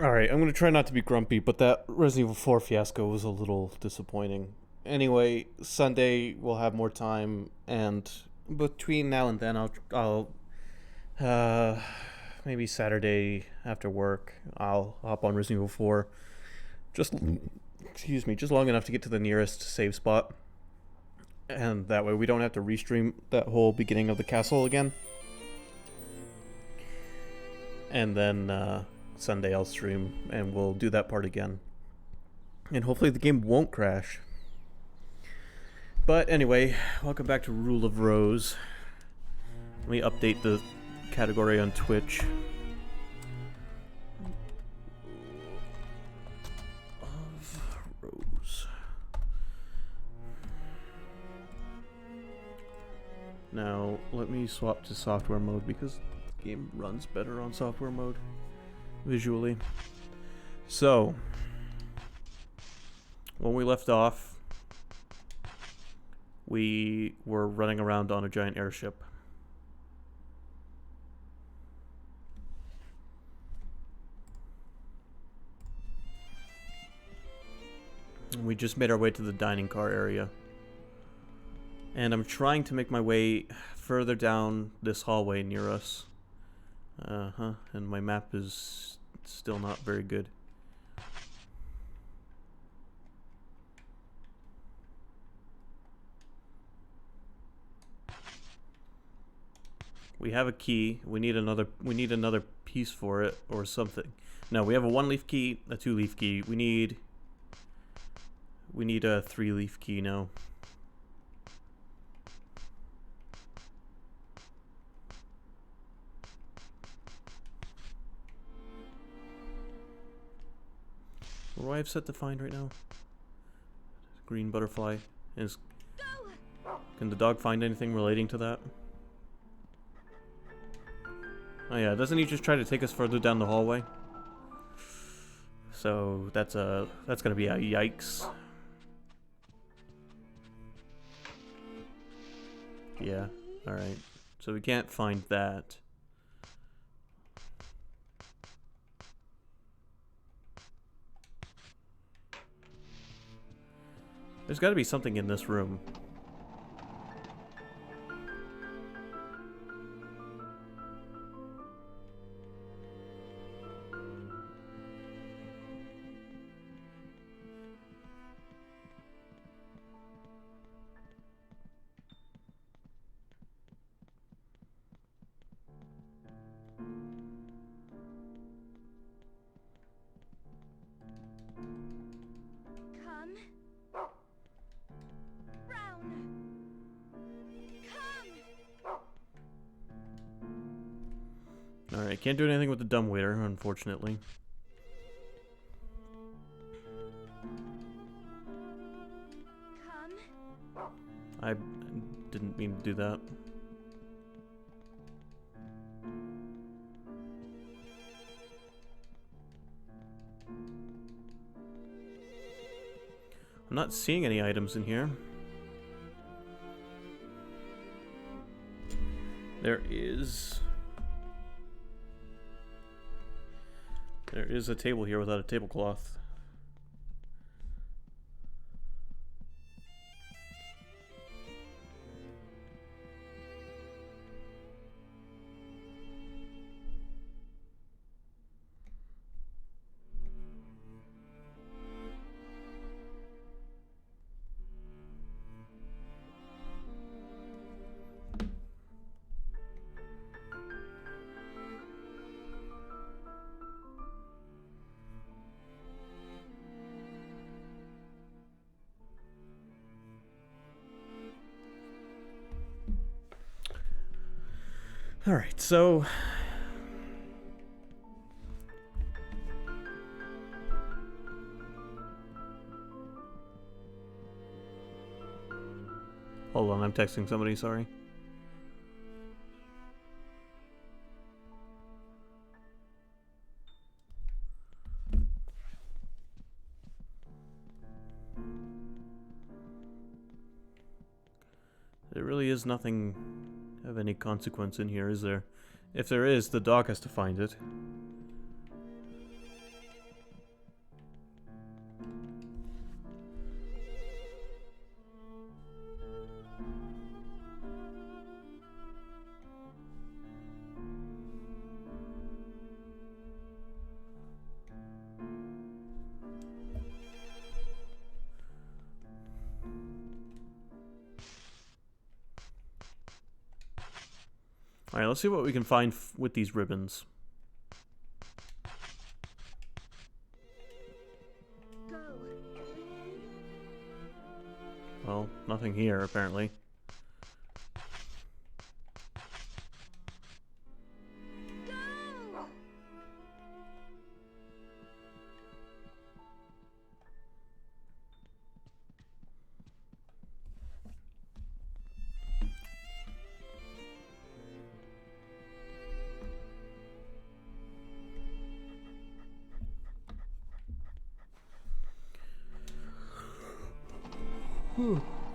Alright, I'm gonna try not to be grumpy, but that Resident Evil 4 fiasco was a little disappointing. Anyway, Sunday we'll have more time, and between now and then, uh, maybe Saturday after work, I'll hop on Resident Evil 4. Just, excuse me, just long enough to get to the nearest save spot, and that way we don't have to restream that whole beginning of the castle again. And then Sunday I'll stream, and we'll do that part again. And hopefully the game won't crash. But anyway, welcome back to Rule of Rose. Let me update the category on Twitch. Of Rose. Now, let me swap to software mode because the game runs better on software mode visually. So, when we left off, we were running around on a giant airship. And we just made our way to the dining car area. And I'm trying to make my way further down this hallway near us. And my map is still not very good. We have a key. We need another piece for it or something. No, we have a 1-leaf key, a 2-leaf key. We need a 3-leaf key now. What do I have set to find right now? Green butterfly. Can the dog find anything relating to that? Oh yeah, doesn't he just try to take us further down the hallway? So that's gonna be a yikes. Yeah, alright. So we can't find that. There's gotta be something in this room. Alright, can't do anything with the dumbwaiter, unfortunately. I didn't mean to do that. I'm not seeing any items in here. There is a table here without a tablecloth. Alright, so hold on, I'm texting somebody, sorry. There really is nothing of any consequence in here, is there? If there is, the dog has to find it. Alright, let's see what we can find with these ribbons. Well, nothing here, apparently.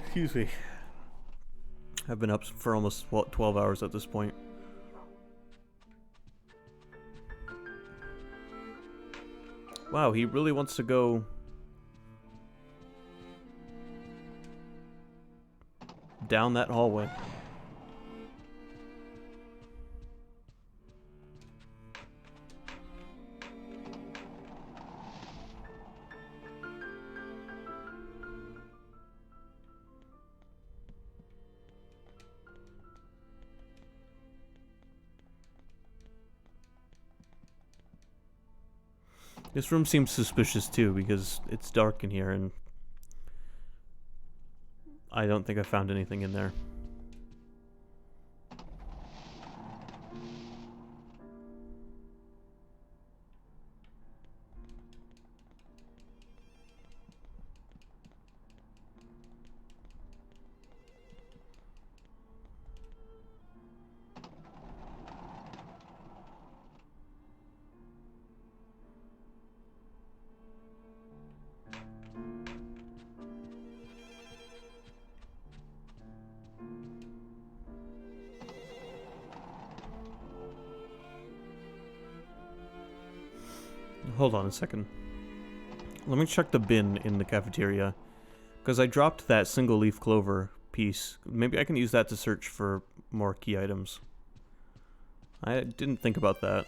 Excuse me. I've been up for almost 12 hours at this point. Wow, he really wants to go down that hallway. This room seems suspicious too because it's dark in here and I don't think I found anything in there. Hold on a second. Let me check the bin in the cafeteria. Because I dropped that single leaf clover piece. Maybe I can use that to search for more key items. I didn't think about that.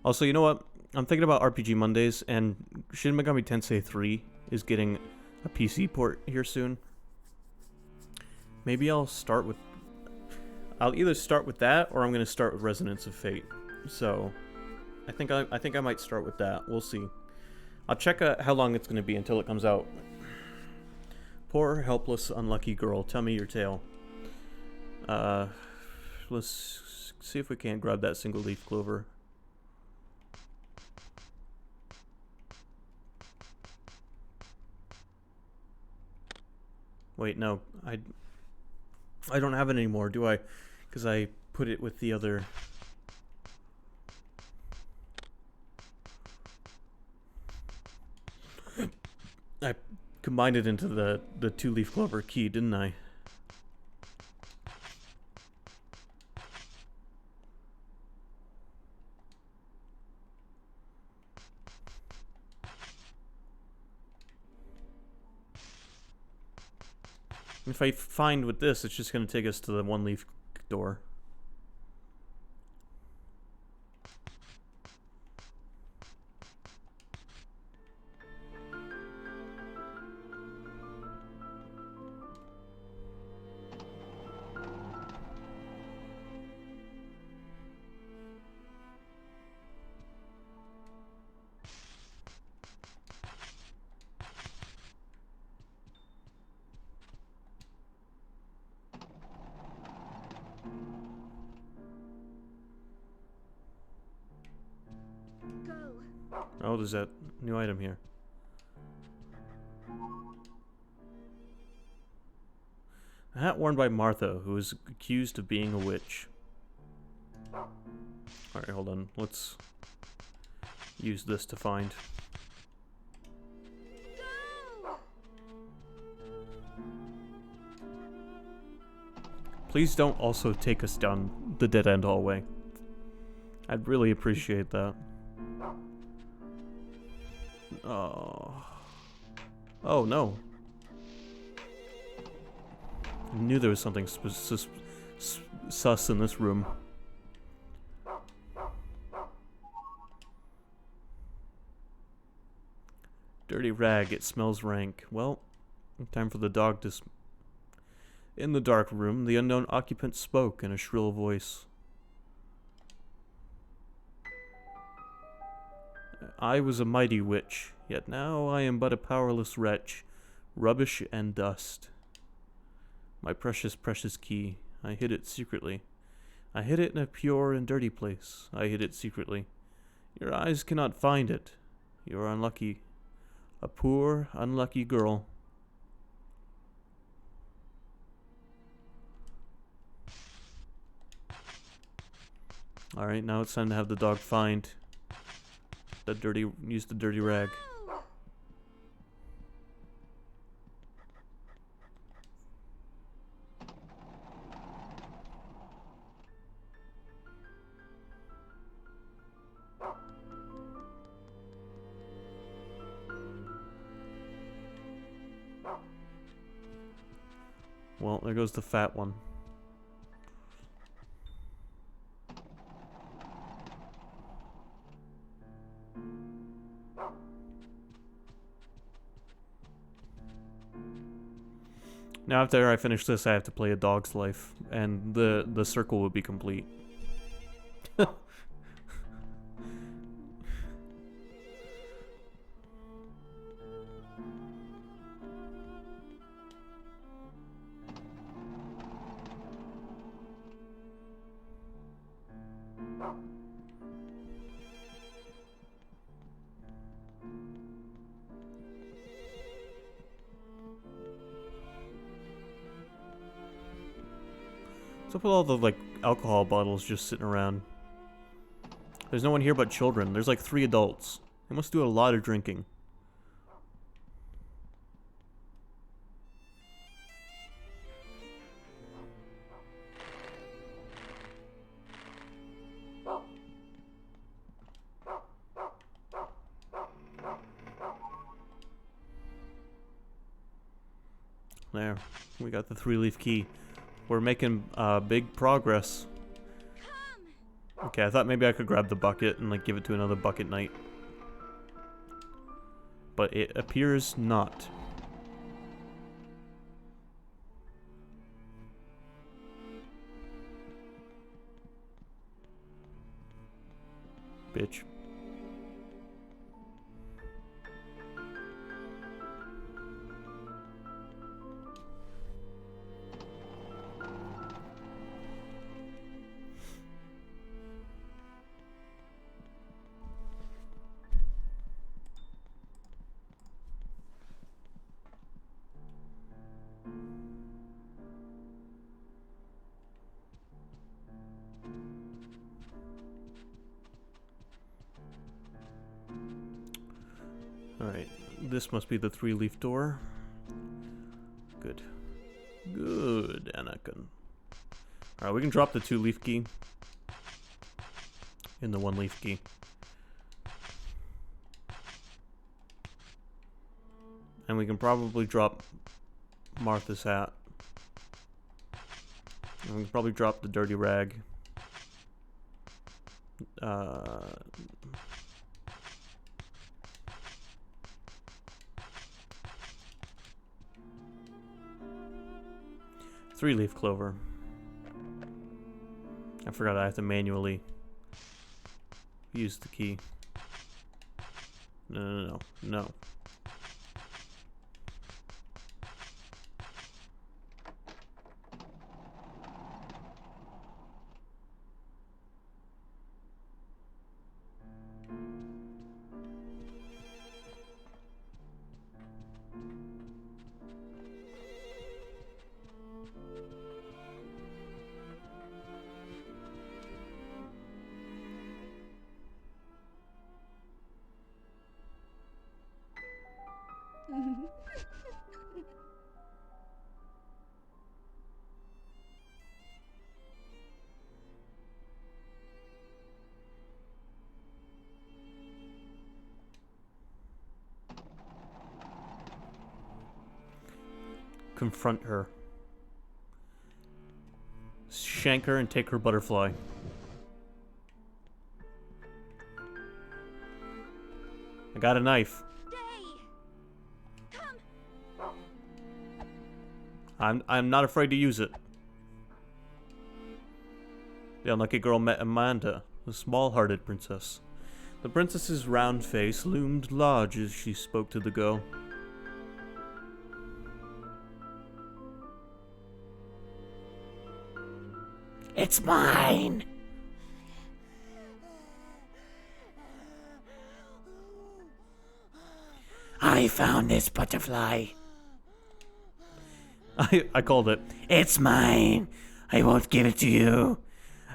Also, you know what? I'm thinking about RPG Mondays, and Shin Megami Tensei 3 is getting a PC port here soon. Maybe I'll start with... I'll either start with that, or I'm going to start with Resonance of Fate. So, I think I might start with that. We'll see. I'll check how long it's going to be until it comes out. Poor, helpless, unlucky girl. Tell me your tale. Let's see if we can't grab that single leaf clover. Wait, no. I don't have it anymore, do I? Because I put it with the other... I combined it into the two-leaf clover key, didn't I? If I find with this, it's just going to take us to the one-leaf door. Oh, there's that new item here. A hat worn by Martha, who is accused of being a witch. Alright, hold on. Let's use this to find. Please don't also take us down the dead-end hallway. I'd really appreciate that. Oh. Oh, no. I knew there was something sus in this room. Dirty rag, it smells rank. Well, Time for the dog to... In the dark room, the unknown occupant spoke in a shrill voice. I was a mighty witch, yet now I am but a powerless wretch, rubbish and dust. My precious, precious key, I hid it secretly. I hid it in a pure and dirty place. I hid it secretly. Your eyes cannot find it. You are unlucky. A poor, unlucky girl. Alright, now it's time to have the dog find use the dirty rag. Well, there goes the fat one. Now after I finish this, I have to play A Dog's Life, and the circle will be complete. What's up with all the, like, alcohol bottles just sitting around? There's no one here but children. There's like 3 adults. They must do a lot of drinking. There. We got the 3-leaf key. We're making big progress. Okay, I thought maybe I could grab the bucket and like give it to another bucket knight. But it appears not. Bitch. Alright, this must be the 3-leaf door. Good. Good, Anakin. Alright, we can drop the 2-leaf key in the 1-leaf key. And we can probably drop Martha's hat. And we can probably drop the dirty rag. 3-leaf clover. I forgot I have to manually use the key. No. Confront her. Shank her and take her butterfly. I got a knife. I'm not afraid to use it. The unlucky girl met Amanda, the small-hearted princess. The princess's round face loomed large as she spoke to the girl. It's mine! I found this butterfly. I called it. It's mine. I won't give it to you.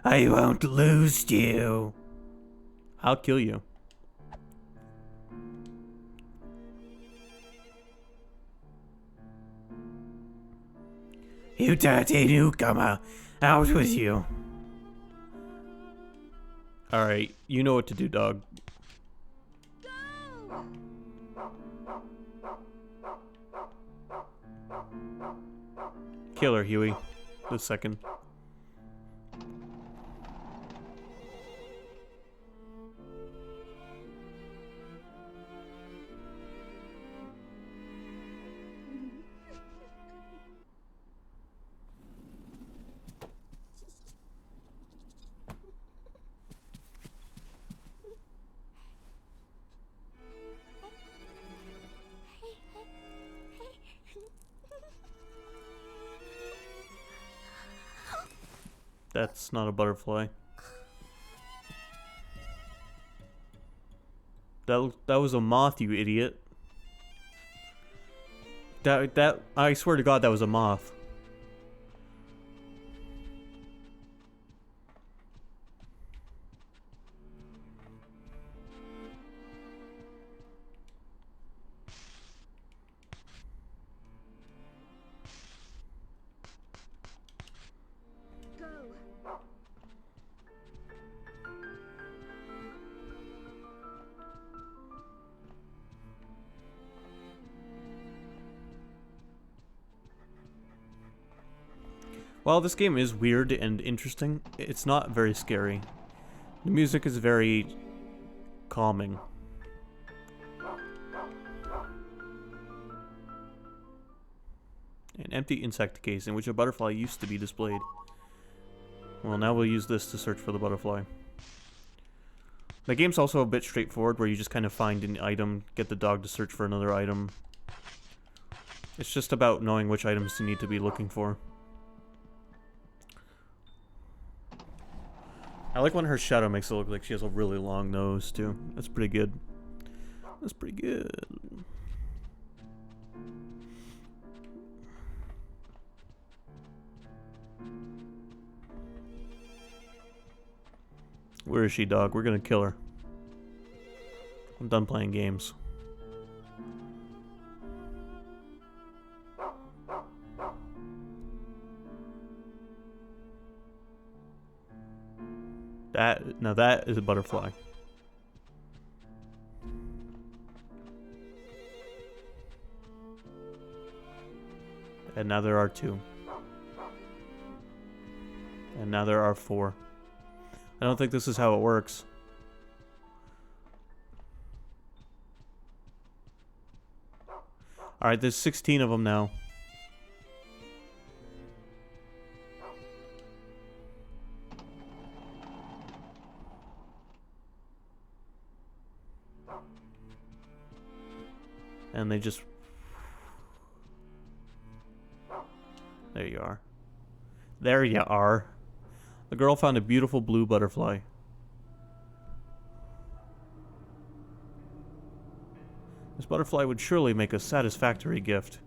I won't lose you. I'll kill you. You dirty newcomer. Out with you. Alright, you know what to do, dog. Kill her, Huey. The second. That's not a butterfly. That was a moth, you idiot. That I swear to God, that was a moth. While this game is weird and interesting, it's not very scary. The music is very calming. An empty insect case in which a butterfly used to be displayed. Well, now we'll use this to search for the butterfly. The game's also a bit straightforward, where you just kind of find an item, get the dog to search for another item. It's just about knowing which items you need to be looking for. I like when her shadow makes it look like she has a really long nose, too. That's pretty good. That's pretty good. Where is she, dog? We're gonna kill her. I'm done playing games. Now that is a butterfly. And now there are 2. And now there are 4. I don't think this is how it works. Alright, there's 16 of them now. And they just... There you are. There you are. The girl found a beautiful blue butterfly. This butterfly would surely make a satisfactory gift.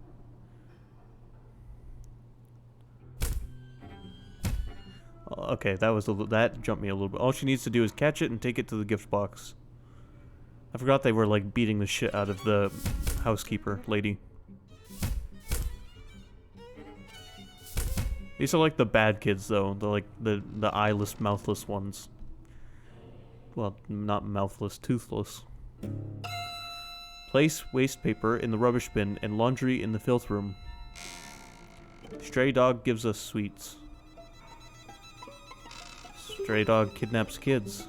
Okay, that jumped me a little bit. All she needs to do is catch it and take it to the gift box. I forgot they were like beating the shit out of the housekeeper lady. These are like the bad kids, though. The eyeless, mouthless ones. Well, not mouthless, toothless. Place waste paper in the rubbish bin and laundry in the filth room. Stray dog gives us sweets. Stray dog kidnaps kids.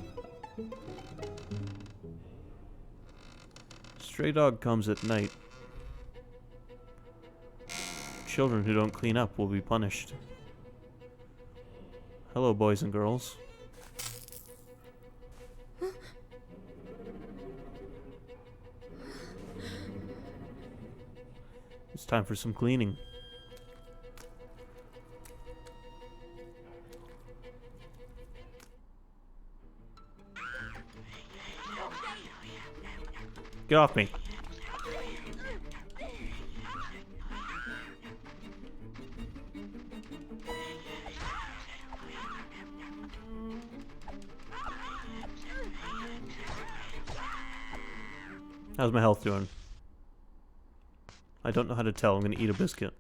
Stray dog comes at night. Children who don't clean up will be punished. Hello, boys and girls. It's time for some cleaning. Get off me. How's my health doing? I don't know how to tell. I'm gonna eat a biscuit.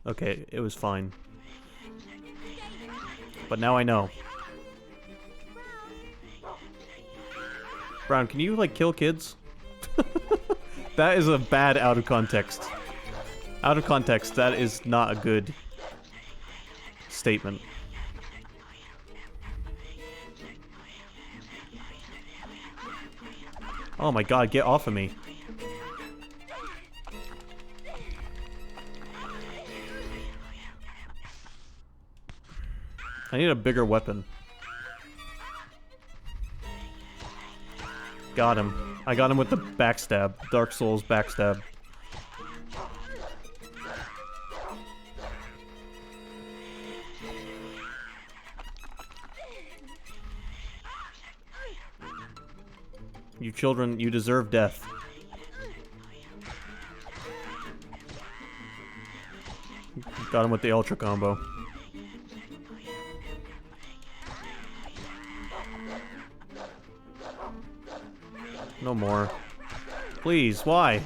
Okay, it was fine. But now I know. Brown, can you, like, kill kids? That is a bad out of context. Out of context, that is not a good statement. Oh my god, get off of me. I need a bigger weapon. Got him. I got him with the backstab. Dark Souls backstab. You children, you deserve death. Got him with the ultra combo. No more. Please, why?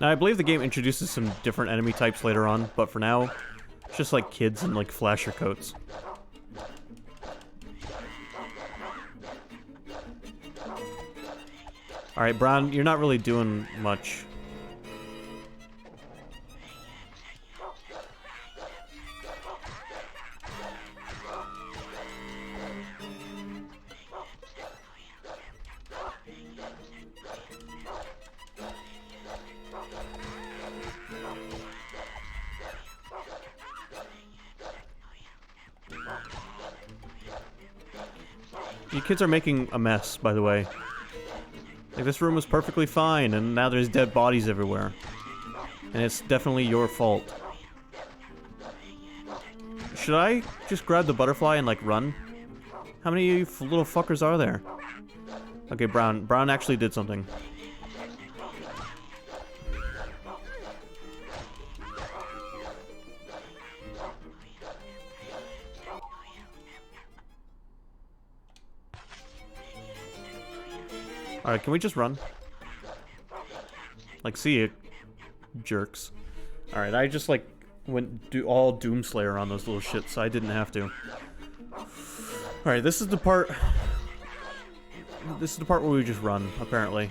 Now, I believe the game introduces some different enemy types later on, but for now, it's just like kids in like flasher coats. Alright, Brown, you're not really doing much. You kids are making a mess, by the way. Like, this room was perfectly fine, and now there's dead bodies everywhere. And it's definitely your fault. Should I just grab the butterfly and, like, run? How many of you little fuckers are there? Okay, Brown. Brown actually did something. Alright, can we just run? Like, see it, jerks. Alright, I just, like, went all Doomslayer on those little shits, so I didn't have to. Alright, this is the part... This is the part where we just run, apparently.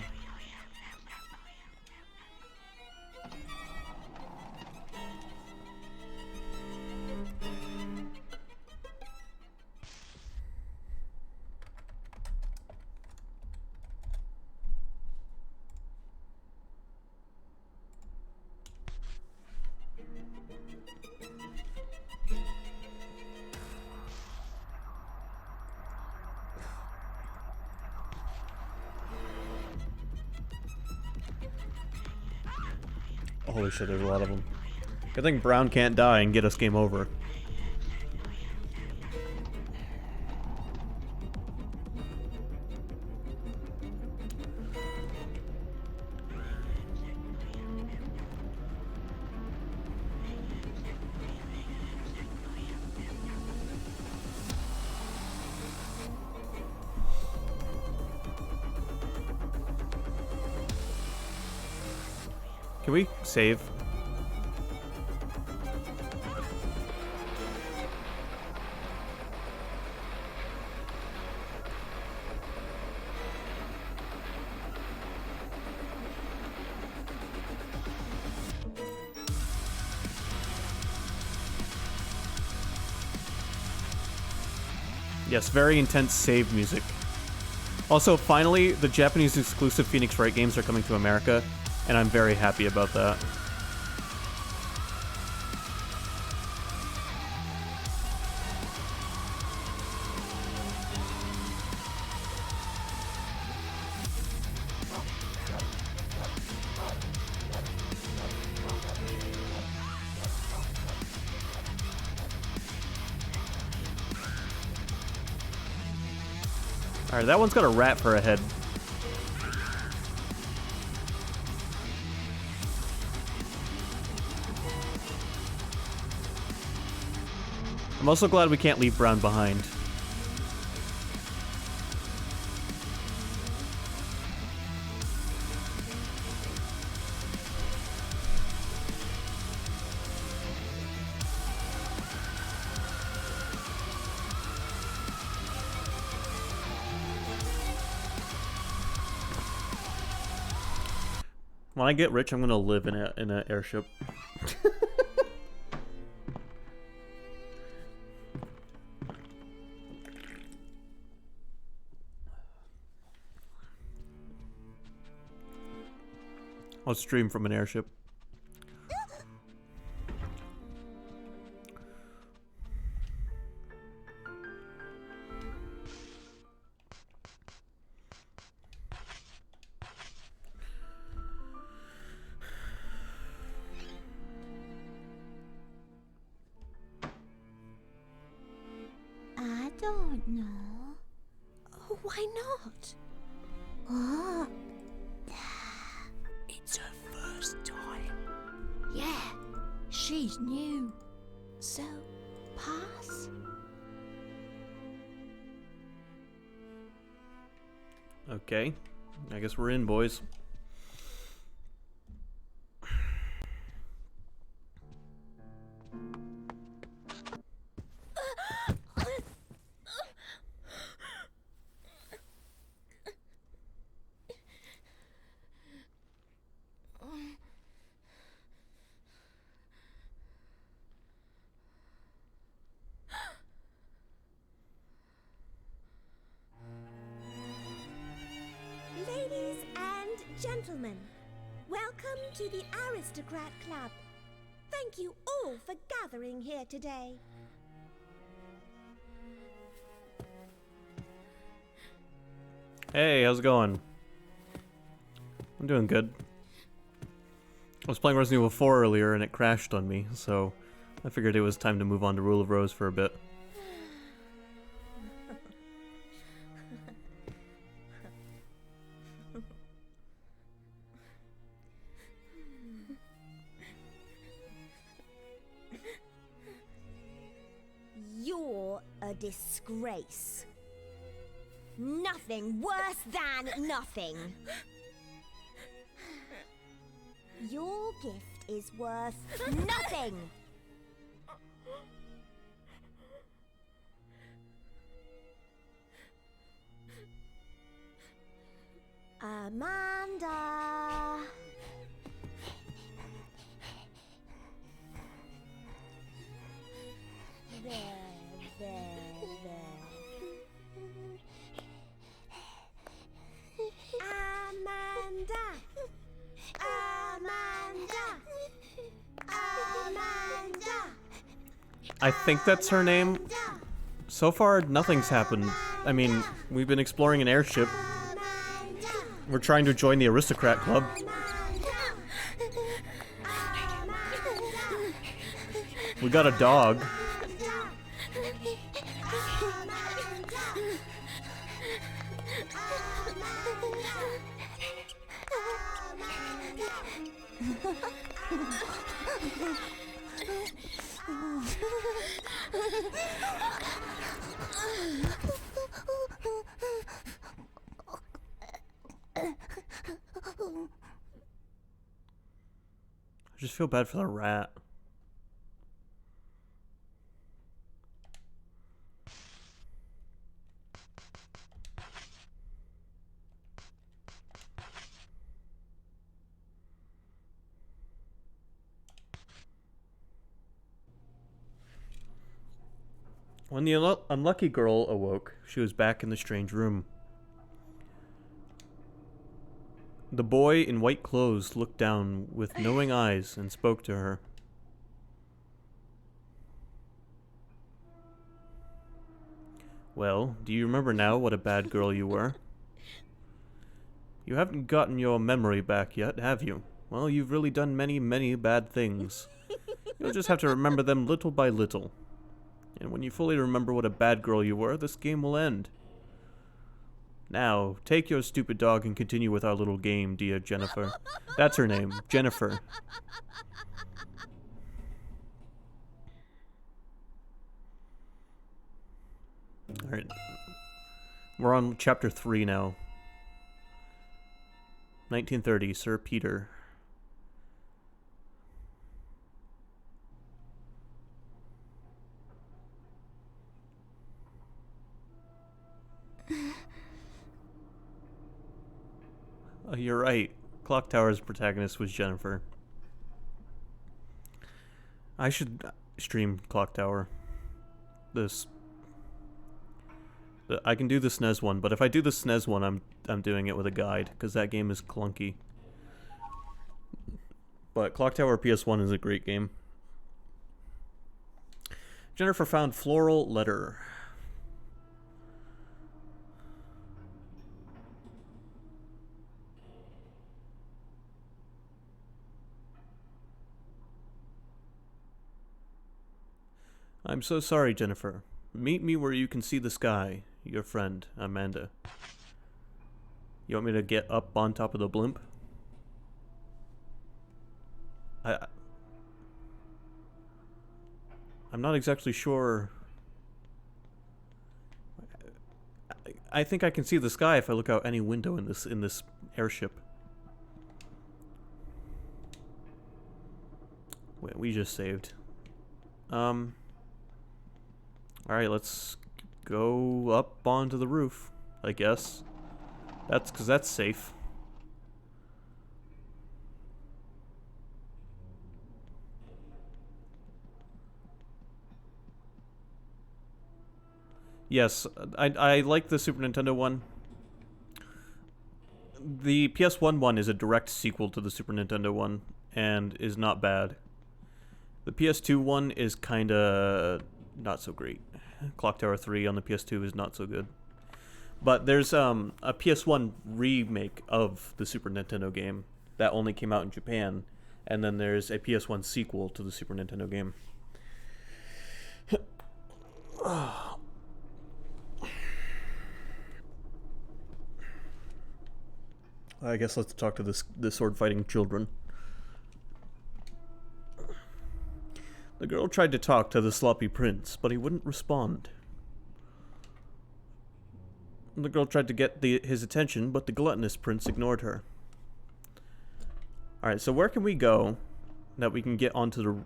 Holy shit, there's a lot of them. Good thing Brown can't die and get us game over. Can we save? Yes, very intense save music. Also, finally, the Japanese exclusive Phoenix Wright games are coming to America, and I'm very happy about that. Alright, that one's got a rat for a head. I'm also glad we can't leave Brown behind. When I get rich, I'm gonna live in an airship. I'll stream from an airship. I don't know. Oh, why not? What? It's her first time. Yeah, she's new. So, pass? Okay. I guess we're in, boys. Ladies and gentlemen, welcome to the Aristocrat Club. Thank you all for gathering here today. Hey, how's it going? I'm doing good. I was playing Resident Evil 4 earlier and it crashed on me, so I figured it was time to move on to Rule of Rose for a bit. You're a disgrace. Nothing worse than nothing. Your gift is worth nothing. Amanda. There. Amanda. I think that's her name. So far, nothing's happened. I mean, we've been exploring an airship. We're trying to join the Aristocrat Club. We got a dog. I just feel bad for the rat. When the unlucky girl awoke, she was back in the strange room. The boy in white clothes looked down with knowing eyes and spoke to her. Well, do you remember now what a bad girl you were? You haven't gotten your memory back yet, have you? Well, you've really done many, many bad things. You'll just have to remember them little by little. And when you fully remember what a bad girl you were, this game will end. Now, take your stupid dog and continue with our little game, dear Jennifer. That's her name, Jennifer. Alright. We're on chapter 3 now. 1930, Sir Peter. Oh, you're right. Clock Tower's protagonist was Jennifer. I should stream Clock Tower. I can do the SNES one, but if I do the SNES one, I'm doing it with a guide, because that game is clunky. But Clock Tower PS1 is a great game. Jennifer found floral letter. I'm so sorry, Jennifer. Meet me where you can see the sky. Your friend, Amanda. You want me to get up on top of the blimp? I'm not exactly sure. I think I can see the sky if I look out any window in this airship. Wait, we just saved. Alright, let's go up onto the roof, I guess. That's 'cause that's safe. Yes, I like the Super Nintendo one. The PS1 one is a direct sequel to the Super Nintendo one, and is not bad. The PS2 one is kinda not so great. Clock Tower 3 on the PS2 is not so good. But there's a PS1 remake of the Super Nintendo game that only came out in Japan, and then there's a PS1 sequel to the Super Nintendo game. I guess let's talk to the sword-fighting children. The girl tried to talk to the sloppy prince, but he wouldn't respond. The girl tried to get his attention, but the gluttonous prince ignored her. Alright, so where can we go that we can get onto the...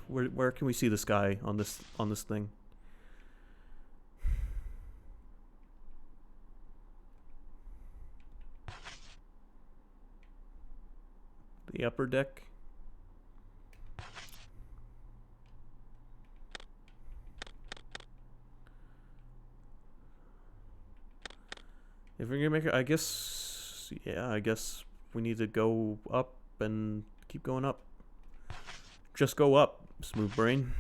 Where can we see the sky on this thing? The upper deck? If we're gonna make it, I guess, yeah, I guess we need to go up and keep going up. Just go up, smooth brain.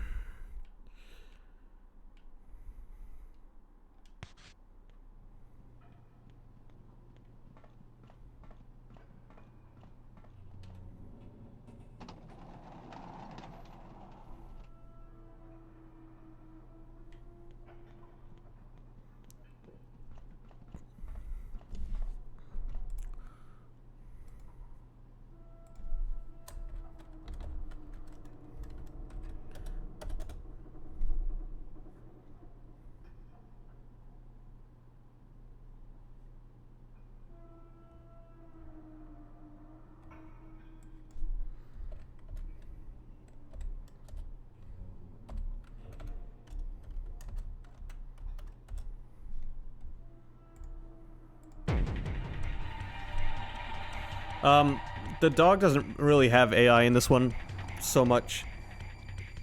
The dog doesn't really have AI in this one so much.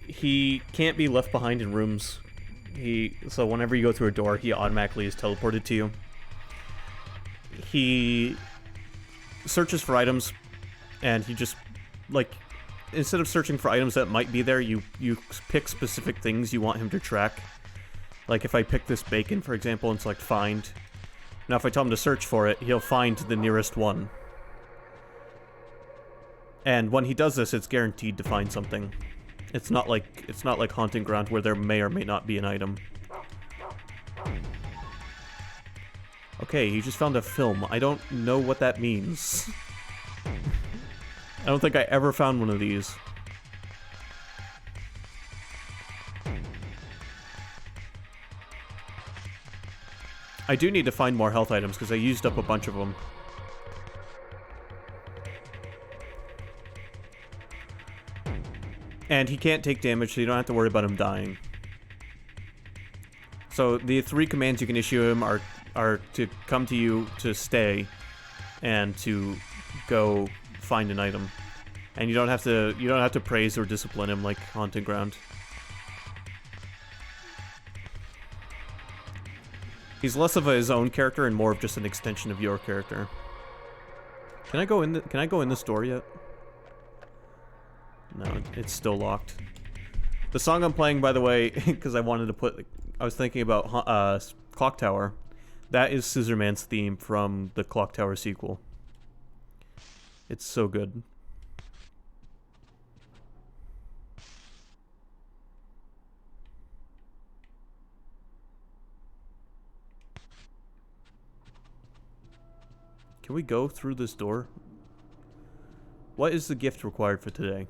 he can't be left behind in rooms. So whenever you go through a door, he automatically is teleported to you. He searches for items, and he just, like, instead of searching for items that might be there, you pick specific things you want him to track. Like if I pick this bacon, for example, and select find, now if I tell him to search for it, he'll find the nearest one. And when he does this, it's guaranteed to find something. It's not like Haunting Ground where there may or may not be an item. Okay, he just found a film. I don't know what that means. I don't think I ever found one of these. I do need to find more health items because I used up a bunch of them. And he can't take damage, so you don't have to worry about him dying. So the 3 commands you can issue him are to come to you to stay, and to go find an item. And you don't have to praise or discipline him like Haunting Ground. He's less of his own character and more of just an extension of your character. Can I go in this door yet? No, it's still locked. The song I'm playing, by the way, because I was thinking about Clock Tower. That is Scissorman's theme from the Clock Tower sequel. It's so good. Can we go through this door? What is the gift required for today?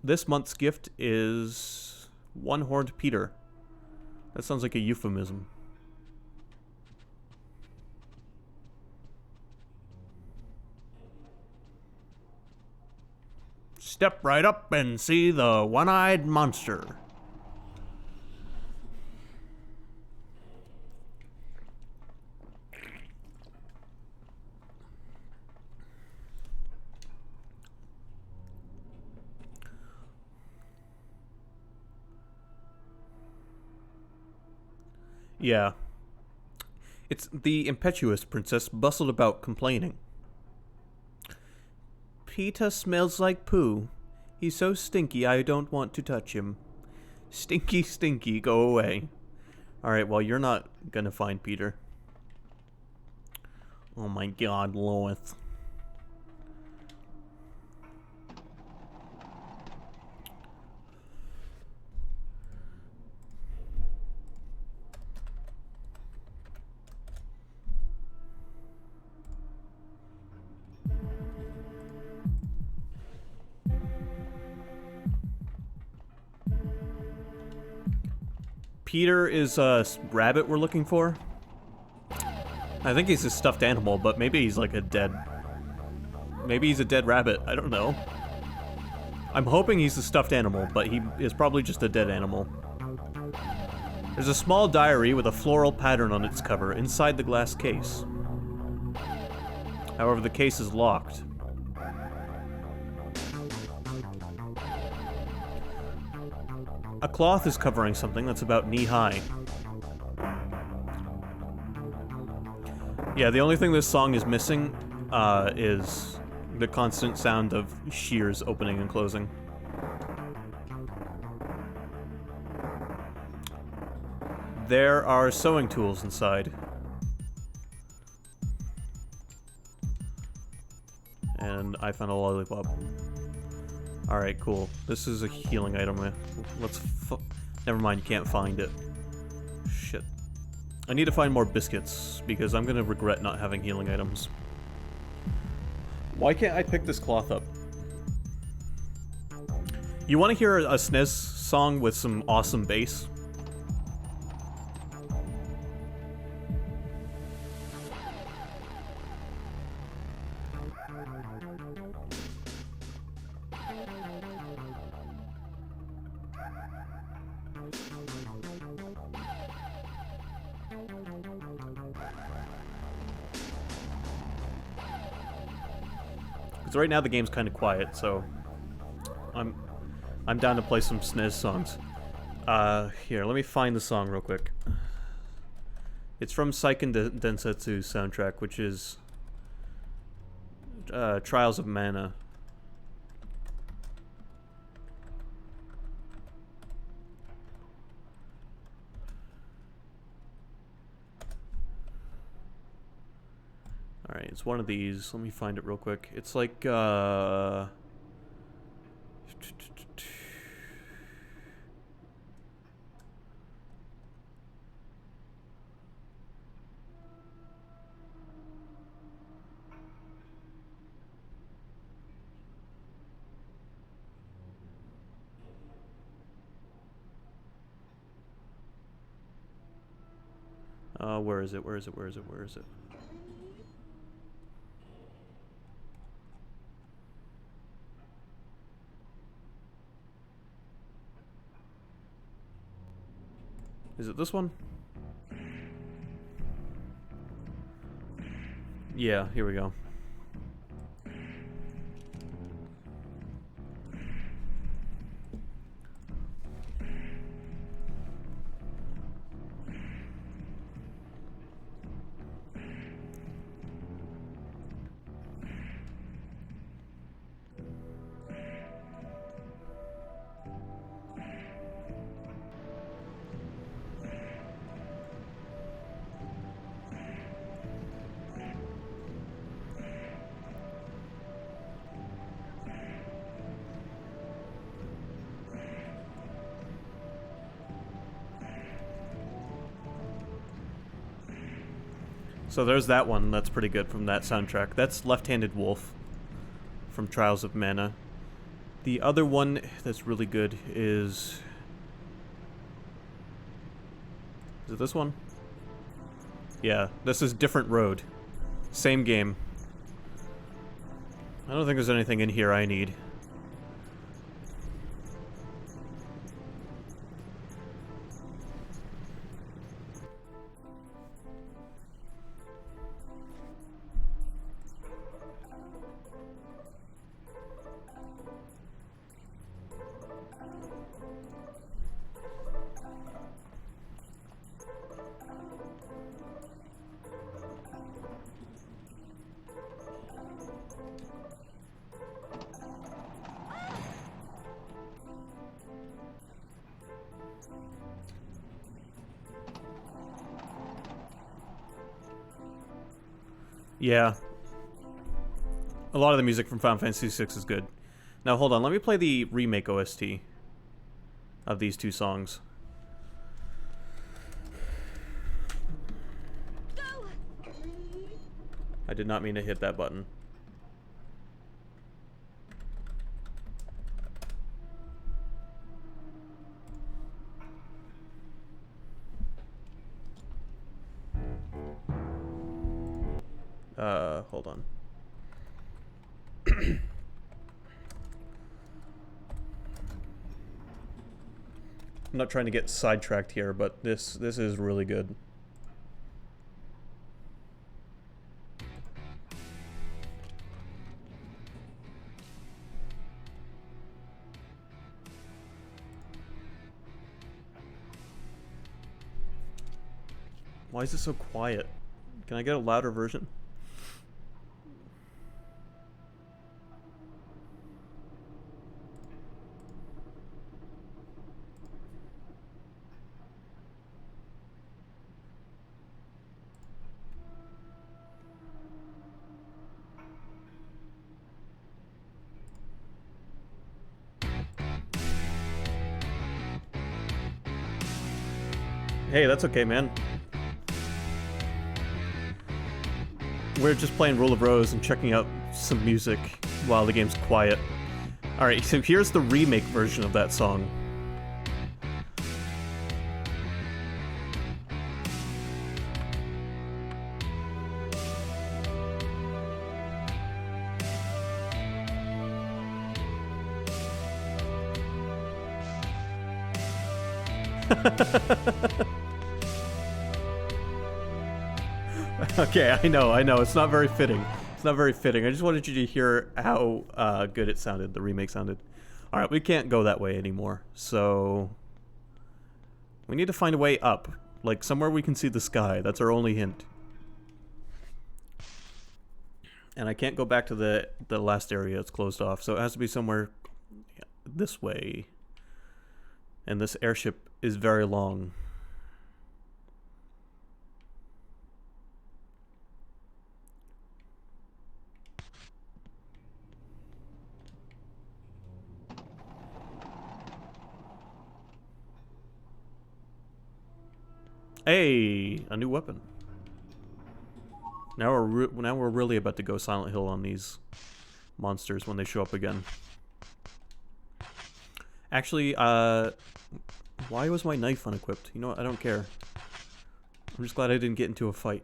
This month's gift is One-Horned Peter. That sounds like a euphemism. Step right up and see the one-eyed monster. Yeah. It's the impetuous princess bustled about complaining. Peter smells like poo. He's so stinky I don't want to touch him. Stinky, stinky, go away. Alright, well, you're not gonna find Peter. Oh my god, Lois. Peter is a rabbit we're looking for. I think he's a stuffed animal, but maybe he's like a dead... Maybe he's a dead rabbit, I don't know. I'm hoping he's a stuffed animal, but he is probably just a dead animal. There's a small diary with a floral pattern on its cover inside the glass case. However, the case is locked. A cloth is covering something that's about knee-high. Yeah, the only thing this song is missing is the constant sound of shears opening and closing. There are sewing tools inside. And I found a lollipop. Alright, cool. This is a healing item. Never mind, you can't find it. Shit. I need to find more biscuits, because I'm gonna regret not having healing items. Why can't I pick this cloth up? You want to hear a SNES song with some awesome bass? Because right now the game's kind of quiet, so I'm down to play some SNES songs. Here, let me find the song real quick. It's from Seiken Densetsu soundtrack, which is Trials of Mana. Alright, it's one of these. Let me find it real quick. It's like, where is it? Where is it? Where is it? Where is it? Is it this one? Yeah, here we go. So there's that one. That's pretty good from that soundtrack. That's Left-Handed Wolf from Trials of Mana. The other one that's really good is... Is it this one? Yeah, this is Different Road. Same game. I don't think there's anything in here I need. Yeah. A lot of the music from Final Fantasy VI is good. Now, hold on. Let me play the remake OST of these two songs. I did not mean to hit that button. Hold on. I'm not trying to get sidetracked here, but this is really good. Why is it so quiet? Can I get a louder version? Hey, that's okay, man. We're just playing Rule of Rose and checking out some music while the game's quiet. Alright, so here's the remake version of that song. Okay, I know, it's not very fitting. It's not very fitting. I just wanted you to hear how good it sounded, the remake sounded. Alright, we can't go that way anymore. So we need to find a way up. Like somewhere we can see the sky. That's our only hint. And I can't go back to the last area. It's closed off. So it has to be somewhere this way. And this airship is very long. Hey, a new weapon. Now we're really about to go Silent Hill on these monsters when they show up again. Actually, why was my knife unequipped? You know what? I don't care. I'm just glad I didn't get into a fight.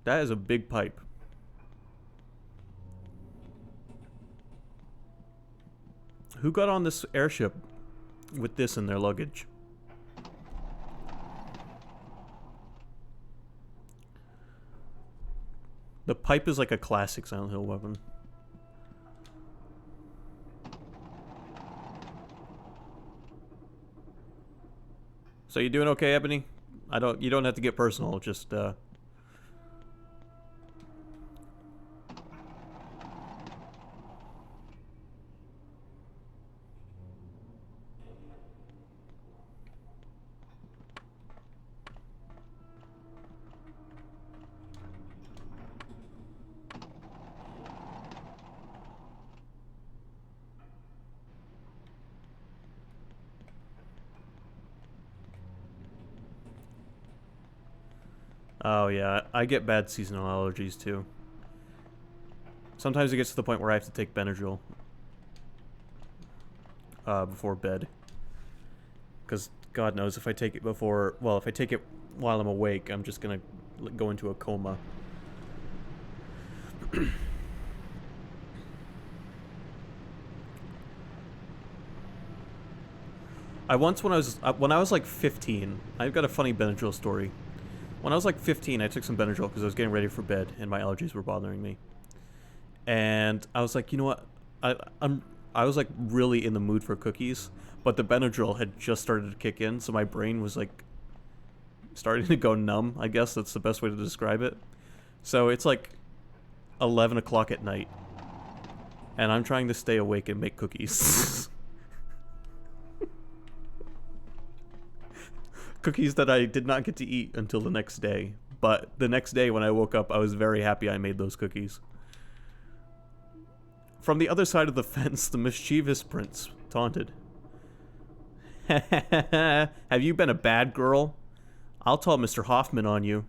That is a big pipe. Who got on this airship with this in their luggage? The pipe is like a classic Silent Hill weapon. So you doing okay, Ebony? You don't have to get personal, just Oh yeah, I get bad seasonal allergies too. Sometimes it gets to the point where I have to take Benadryl before bed. Because God knows if I take it before, well, if I take it while I'm awake, I'm just gonna go into a coma. When I was like 15, I've got a funny Benadryl story. When I was like 15, I took some Benadryl because I was getting ready for bed and my allergies were bothering me. And I was like, you know what? I was like really in the mood for cookies, but the Benadryl had just started to kick in, so my brain was like starting to go numb. I guess that's the best way to describe it. So it's like 11 o'clock at night, and I'm trying to stay awake and make cookies. Cookies that I did not get to eat until the next day. But the next day when I woke up, I was very happy I made those cookies. From the other side of the fence, the mischievous prince taunted. Have you been a bad girl? I'll tell Mr. Hoffman on you.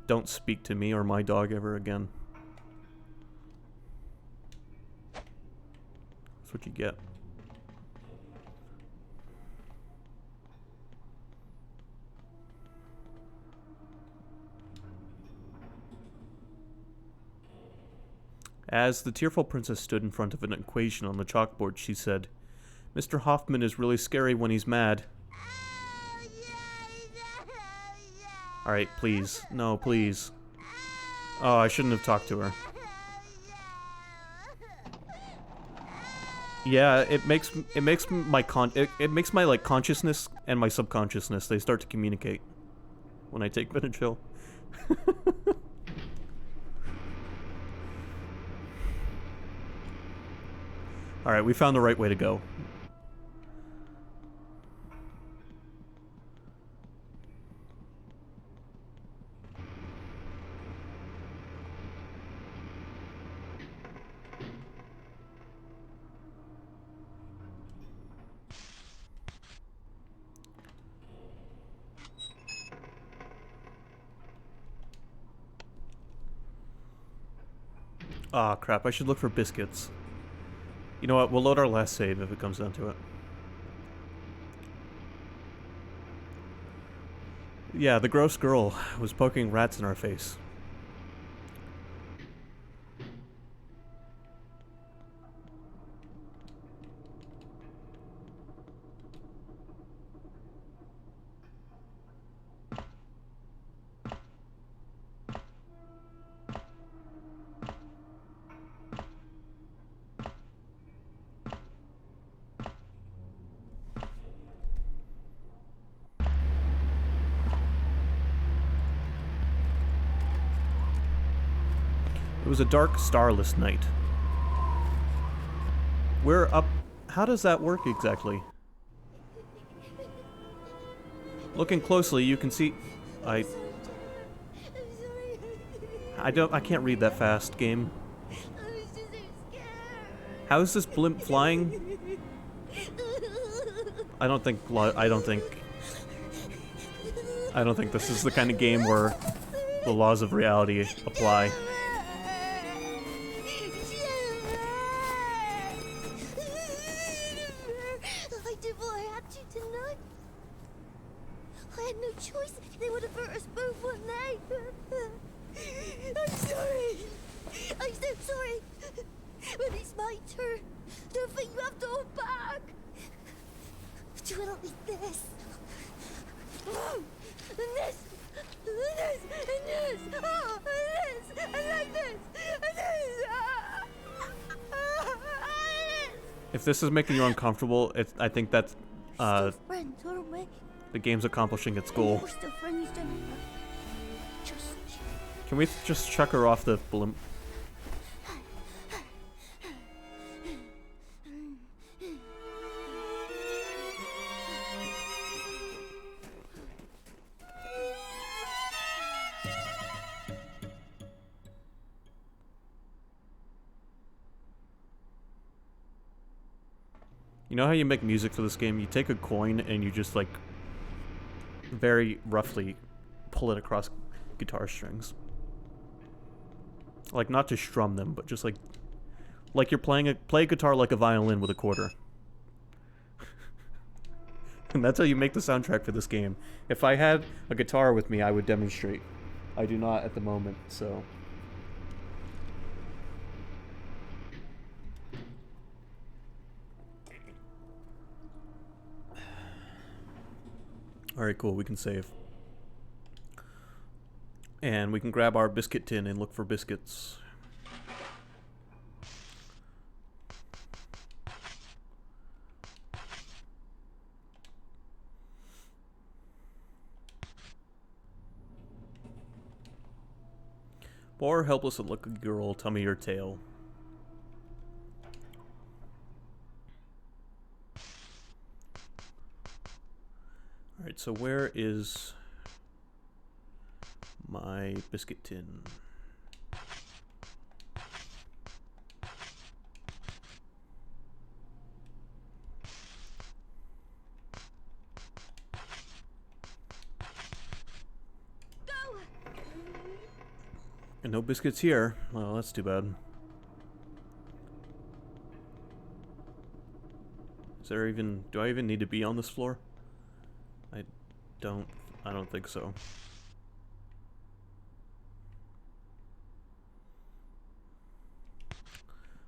Don't speak to me or my dog ever again. That's what you get. As the tearful princess stood in front of an equation on the chalkboard, she said, Mr. Hoffman is really scary when he's mad. Alright, please. No, please. Oh, I shouldn't have talked to her. Yeah, it makes my like consciousness and my subconsciousness, they start to communicate when I take Benadryl. Alright, we found the right way to go. Ah, crap, I should look for biscuits. You know what, we'll load our last save if it comes down to it. Yeah, the gross girl was poking rats in our face. It was a dark, starless night. We're up... How does that work exactly? Looking closely, you can see... I can't read that fast, game. How is this blimp flying? I don't think this is the kind of game where the laws of reality apply. I did what I had to tonight. I had no choice. They would have hurt us both, wouldn't they? I'm sorry. I'm so sorry. When it's my turn, don't think you have to hold back. Do it like this. And this. And this. And this. Oh, and this. And like this. And this. If this is making you uncomfortable, I think that's Friends, aren't we? the game's accomplishing its goal. We're still friends, don't we? Just Can we just chuck her off the blimp? You know how you make music for this game? You take a coin and you just, like, very roughly pull it across guitar strings. Like, not to strum them, but just like you're play a guitar like a violin with a quarter. And that's how you make the soundtrack for this game. If I had a guitar with me, I would demonstrate. I do not at the moment, so... Alright, cool, we can save. And we can grab our biscuit tin and look for biscuits. Poor, helpless, and lucky girl, tell me your tale. Alright, so where is my biscuit tin? And no biscuits here. Well, that's too bad. Is there even... Do I even need to be on this floor? I don't think so.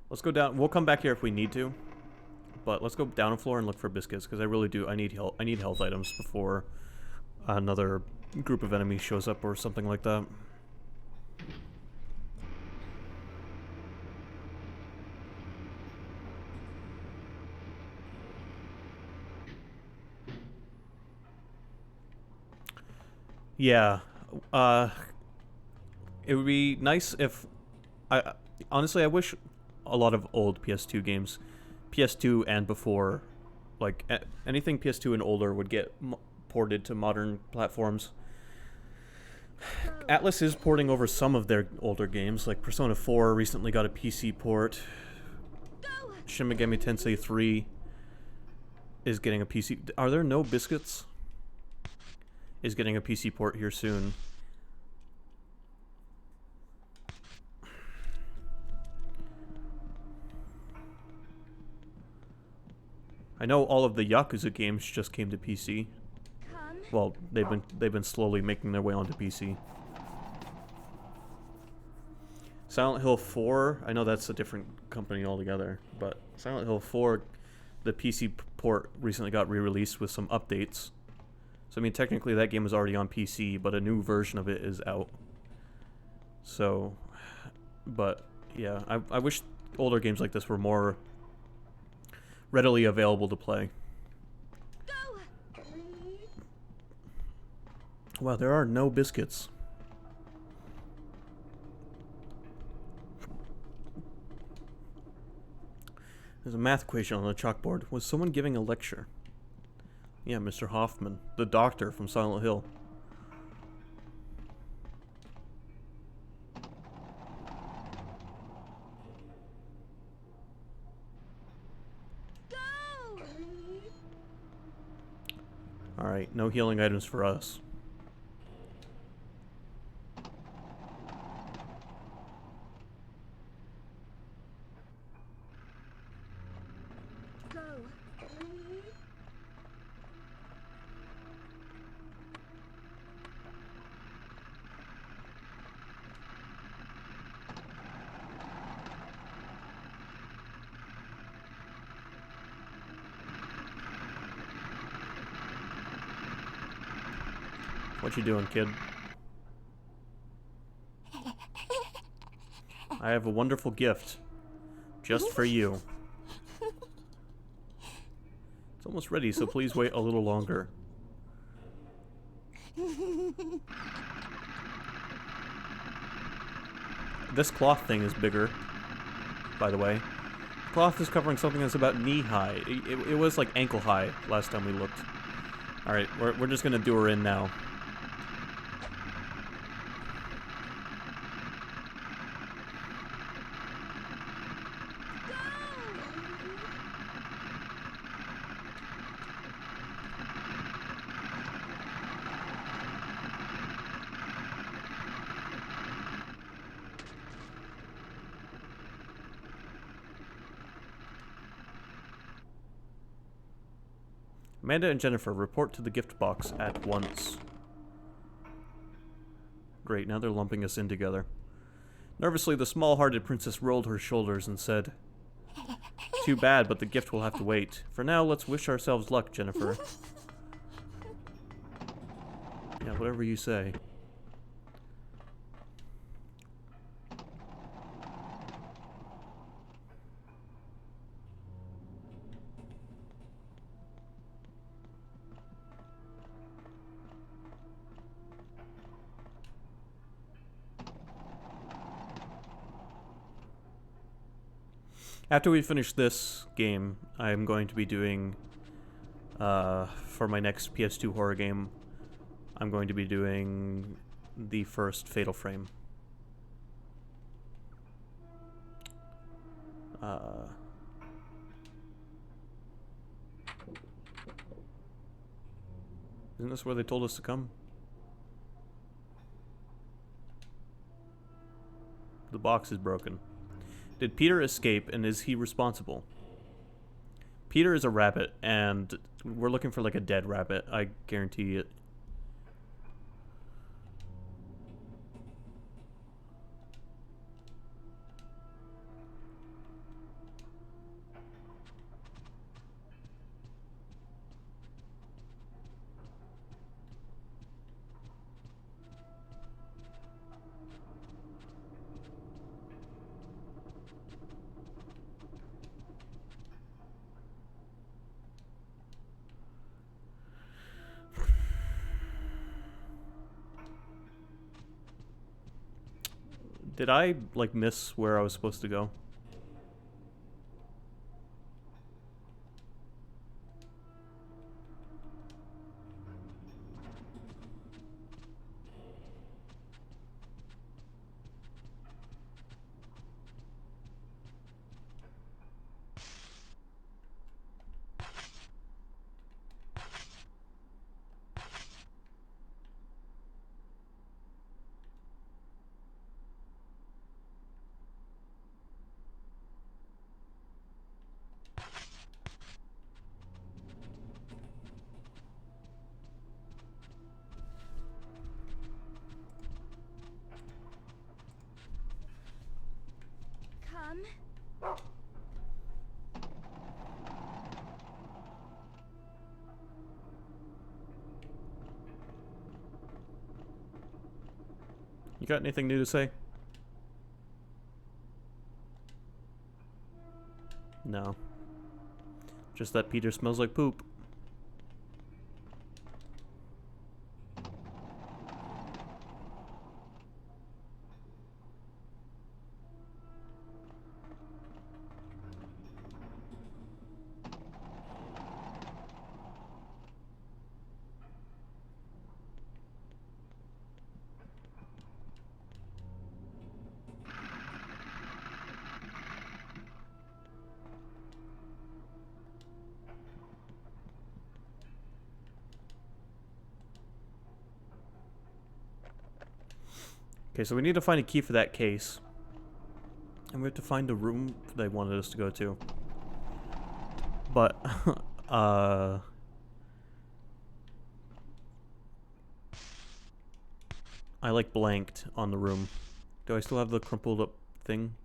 Let's go down. We'll come back here if we need to. But let's go down a floor and look for biscuits, because I really do. I need health items before another group of enemies shows up or something like that. Yeah, it would be nice if honestly, I wish a lot of old PS2 games, PS2 and before, like anything PS2 and older would get ported to modern platforms. Atlas is porting over some of their older games, like Persona 4 recently got a PC port. Shin Megami Tensei 3 is getting a PC. Are there no biscuits? Is getting a PC port here soon. I know all of the Yakuza games just came to PC. Well, they've been slowly making their way onto PC. Silent Hill 4, I know that's a different company altogether, but Silent Hill 4, the PC port recently got re-released with some updates. So, I mean, technically that game is already on PC, but a new version of it is out. So, but, yeah, I wish older games like this were more readily available to play. Wow, there are no biscuits. There's a math equation on the chalkboard. Was someone giving a lecture? Yeah, Mr. Hoffman, the doctor from Silent Hill. Go! Alright, no healing items for us. Go. What you doing, kid? I have a wonderful gift. Just for you. It's almost ready, so please wait a little longer. This cloth thing is bigger, by the way. Cloth is covering something that's about knee-high. It was like ankle-high last time we looked. Alright, we're just gonna do her in now. Amanda and Jennifer report to the gift box at once. Great, now they're lumping us in together. Nervously, the small-hearted princess rolled her shoulders and said, "Too bad, but the gift will have to wait. For now, let's wish ourselves luck, Jennifer." Yeah, whatever you say. After we finish this game, I'm going to be doing, for my next PS2 horror game, I'm going to be doing the first Fatal Frame. Isn't this where they told us to come? The box is broken. Did Peter escape, and is he responsible? Peter is a rabbit, and we're looking for like a dead rabbit. I guarantee it. Did I, like, miss where I was supposed to go? Come. You got anything new to say? No. Just that Peter smells like poop. Okay, so we need to find a key for that case. And we have to find the room they wanted us to go to. But, I like blanked on the room. Do I still have the crumpled up thing?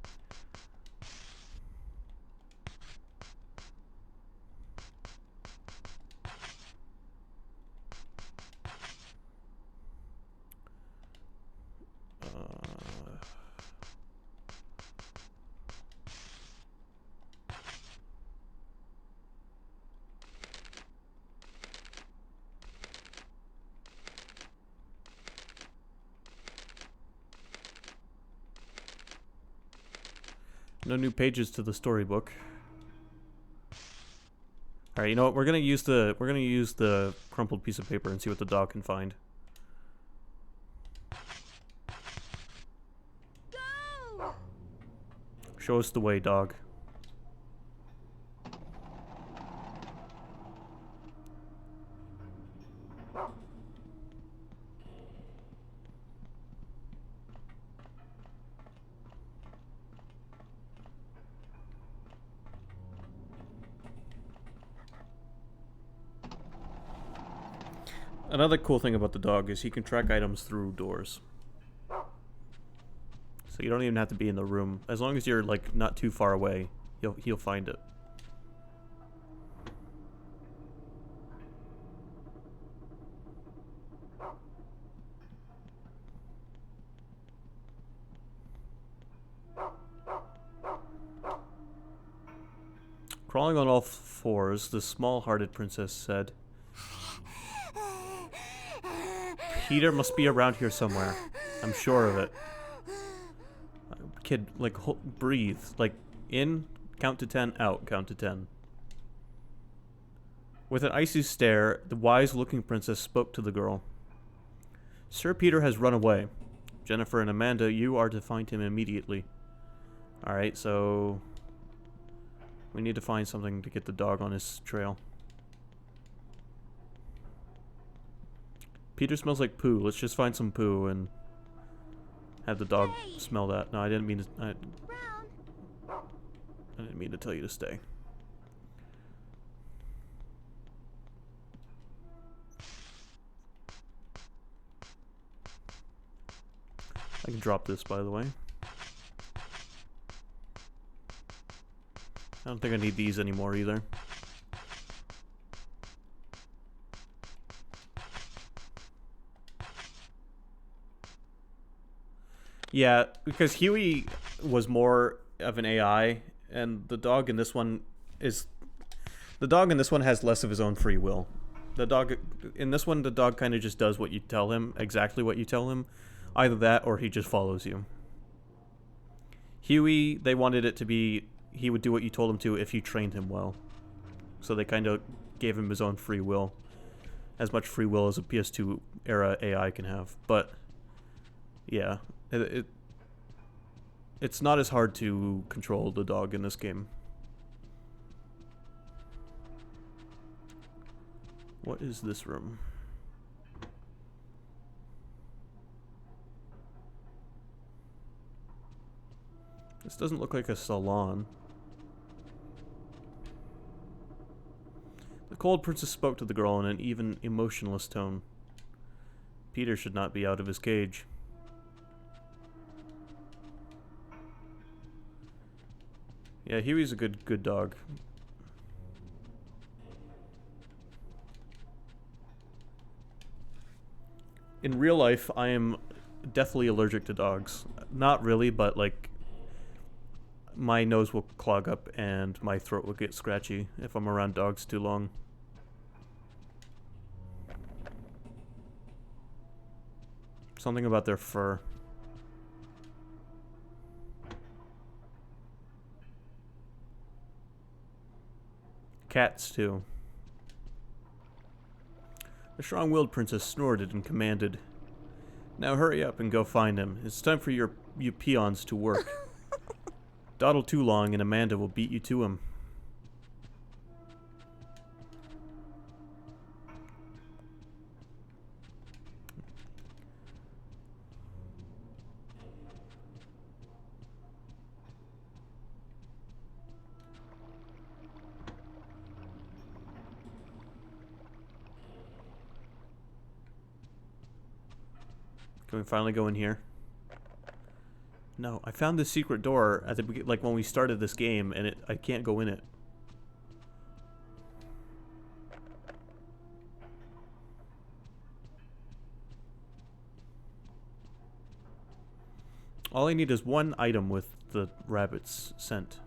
No new pages to the storybook. All right, you know what? We're gonna use the crumpled piece of paper and see what the dog can find. Go! Show us the way, dog. Another cool thing about the dog is he can track items through doors. So you don't even have to be in the room. As long as you're like not too far away, he'll find it. Crawling on all fours, the small-hearted princess said, "Peter must be around here somewhere. I'm sure of it." Kid, like, breathe. Like, in, count to 10, out, count to 10. With an icy stare, the wise-looking princess spoke to the girl. "Sir Peter has run away. Jennifer and Amanda, you are to find him immediately." Alright, so we need to find something to get the dog on his trail. Peter smells like poo. Let's just find some poo and have the dog smell that. No, I didn't mean to. I didn't mean to tell you to stay. I can drop this, by the way. I don't think I need these anymore either. Yeah, because Huey was more of an AI, and the dog in this one is... The dog in this one has less of his own free will. The dog... In this one, the dog kind of just does what you tell him, exactly what you tell him. Either that, or he just follows you. Huey, they wanted it to be... He would do what you told him to if you trained him well. So they kind of gave him his own free will. As much free will as a PS2 era AI can have. But, yeah... It's not as hard to control the dog in this game. What is this room? This doesn't look like a salon. The cold princess spoke to the girl in an even, emotionless tone. Peter should not be out of his cage. Yeah, Huey's a good dog. In real life, I am deathly allergic to dogs. Not really, but like my nose will clog up and my throat will get scratchy if I'm around dogs too long. Something about their fur. Cats, too. The strong-willed princess snorted and commanded, "Now hurry up and go find him. It's time for you peons to work. Dawdle too long and Amanda will beat you to him." we finally go in here? No, I found this secret door at the like when we started this game, and I can't go in it. All I need is one item with the rabbit's scent.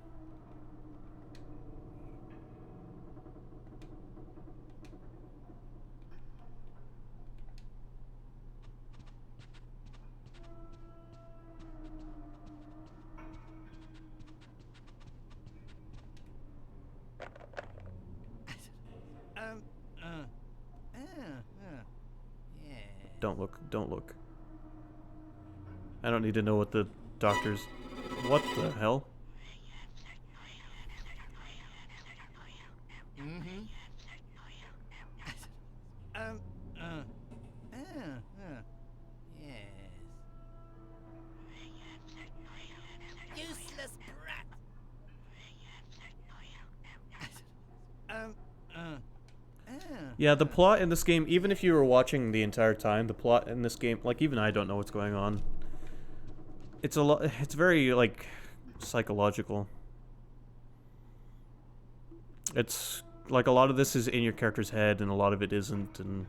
Yeah. Don't look, don't look. I don't need to know what the doctor's... What the hell? Mm-hmm. Yes. Useless brat. Yeah, the plot in this game, even if you were watching the entire time, the plot in this game, like, even I don't know what's going on. It's a lot, it's very, like, psychological. It's, like, a lot of this is in your character's head, and a lot of it isn't, and...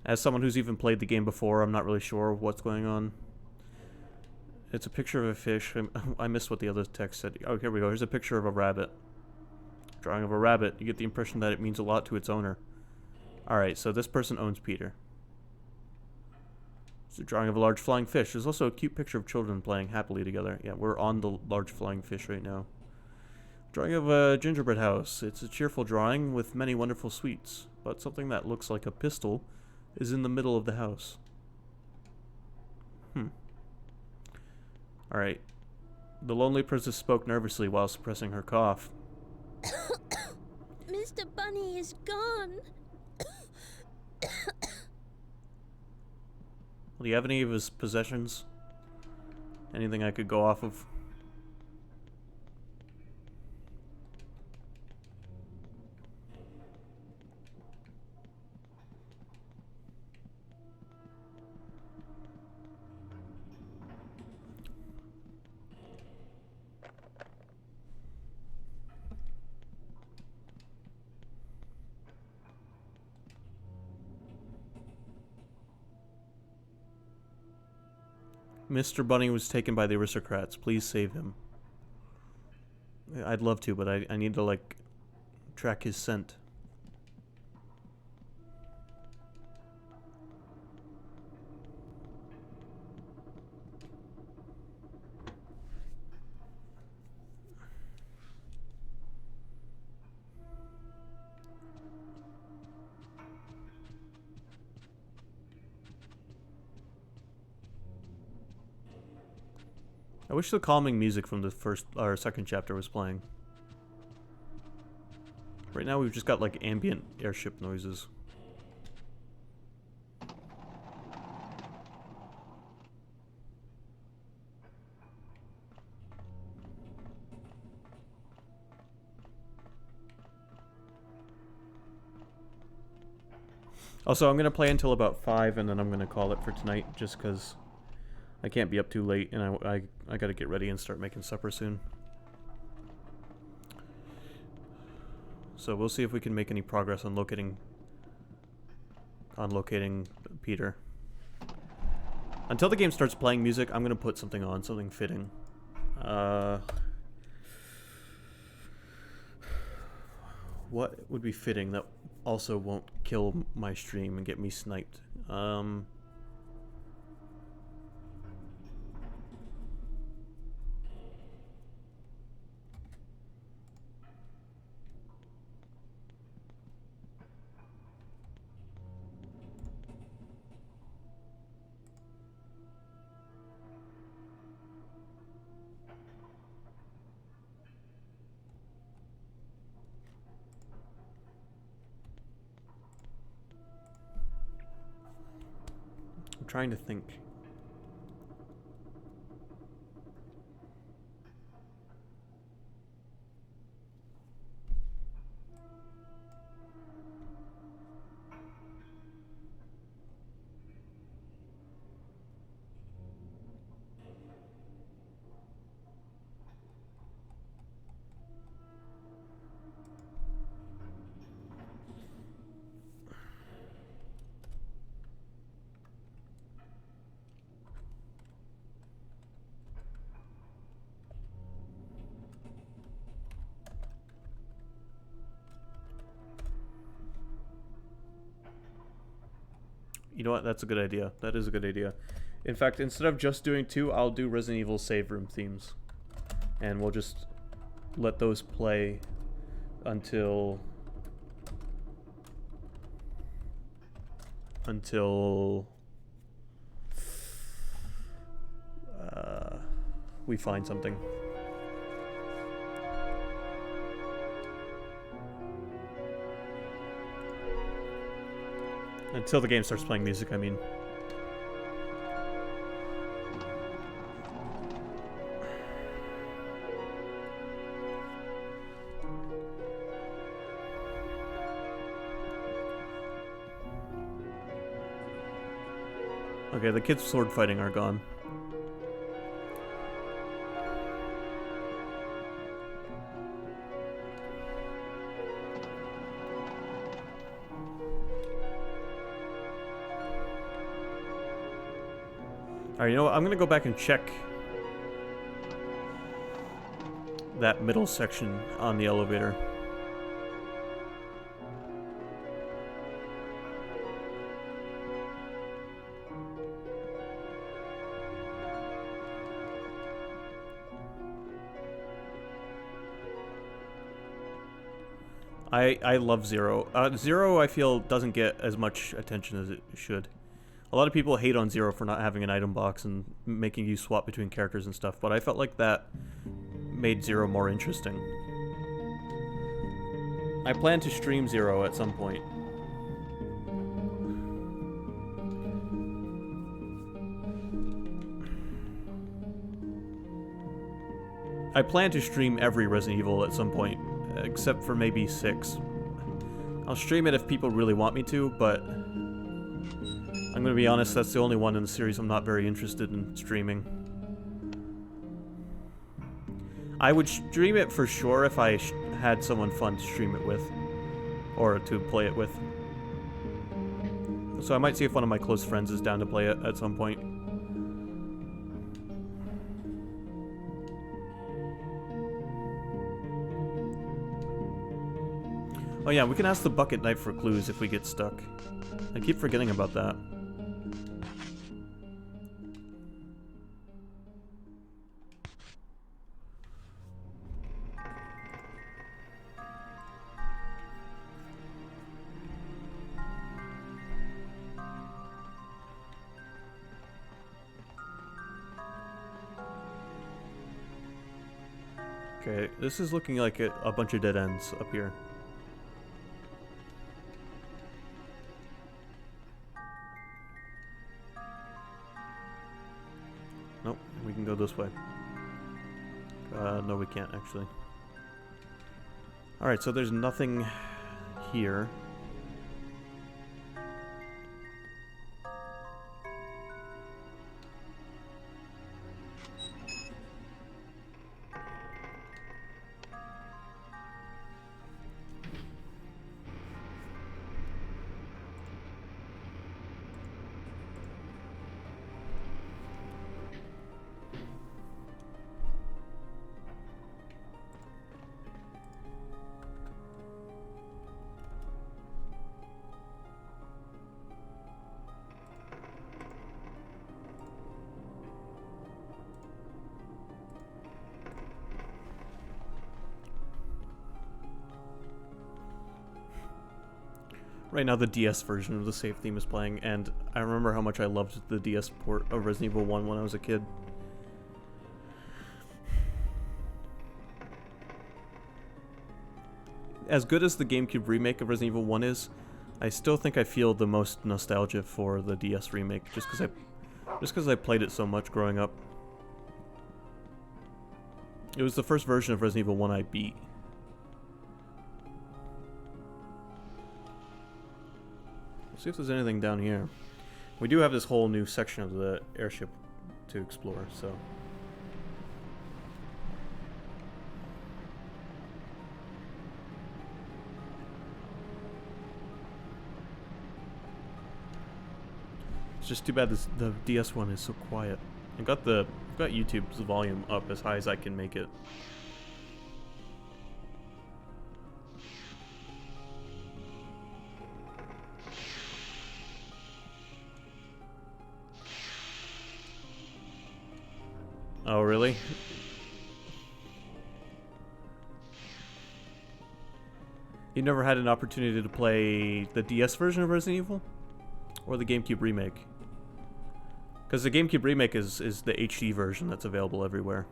As someone who's even played the game before, I'm not really sure what's going on. It's a picture of a fish. I missed what the other text said. Oh, here we go. Here's a picture of a rabbit. Drawing of a rabbit. You get the impression that it means a lot to its owner. Alright, so this person owns Peter. It's a drawing of a large flying fish. There's also a cute picture of children playing happily together. Yeah, we're on the large flying fish right now. Drawing of a gingerbread house. It's a cheerful drawing with many wonderful sweets, but something that looks like a pistol is in the middle of the house. Alright. The lonely princess spoke nervously while suppressing her cough. Mr. Bunny is gone. Do you have any of his possessions? Anything I could go off of? Mr. Bunny was taken by the aristocrats. Please save him. I'd love to, but I need to, like, track his scent. I wish the calming music from the first or second chapter was playing. Right now we've just got like ambient airship noises. Also, I'm gonna play until about 5 and then I'm gonna call it for tonight just because I can't be up too late, and I gotta get ready and start making supper soon. So we'll see if we can make any progress on locating Peter. Until the game starts playing music, I'm gonna put something on, something fitting. What would be fitting that also won't kill my stream and get me sniped? I'm trying to think. You know what? That's a good idea. That is a good idea. In fact, instead of just doing 2, I'll do Resident Evil save room themes. And we'll just let those play until we find something. Until the game starts playing music, I mean. Okay, the kids sword fighting are gone. Alright, you know what? I'm gonna go back and check that middle section on the elevator. I love Zero. Zero, I feel, doesn't get as much attention as it should. A lot of people hate on Zero for not having an item box and making you swap between characters and stuff, but I felt like that made Zero more interesting. I plan to stream Zero at some point. I plan to stream every Resident Evil at some point, except for maybe 6. I'll stream it if people really want me to, but I'm gonna be honest, that's the only one in the series I'm not very interested in streaming. I would stream it for sure if I had someone fun to stream it with, or to play it with. So I might see if one of my close friends is down to play it at some point. Oh yeah, we can ask the bucket knife for clues if we get stuck. I keep forgetting about that. Okay, this is looking like a bunch of dead ends up here. Nope, we can go this way. No, we can't, actually. Alright, so there's nothing here. Right now the DS version of the save theme is playing, and I remember how much I loved the DS port of Resident Evil 1 when I was a kid. As good as the GameCube remake of Resident Evil 1 is, I still think I feel the most nostalgia for the DS remake, just because I played it so much growing up. It was the first version of Resident Evil 1 I beat. Let's see if there's anything down here. We do have this whole new section of the airship to explore, so... It's just too bad the DS one is so quiet. I've got YouTube's volume up as high as I can make it. Oh, really? You never had an opportunity to play the DS version of Resident Evil? Or the GameCube remake? Because the GameCube remake is the HD version that's available everywhere.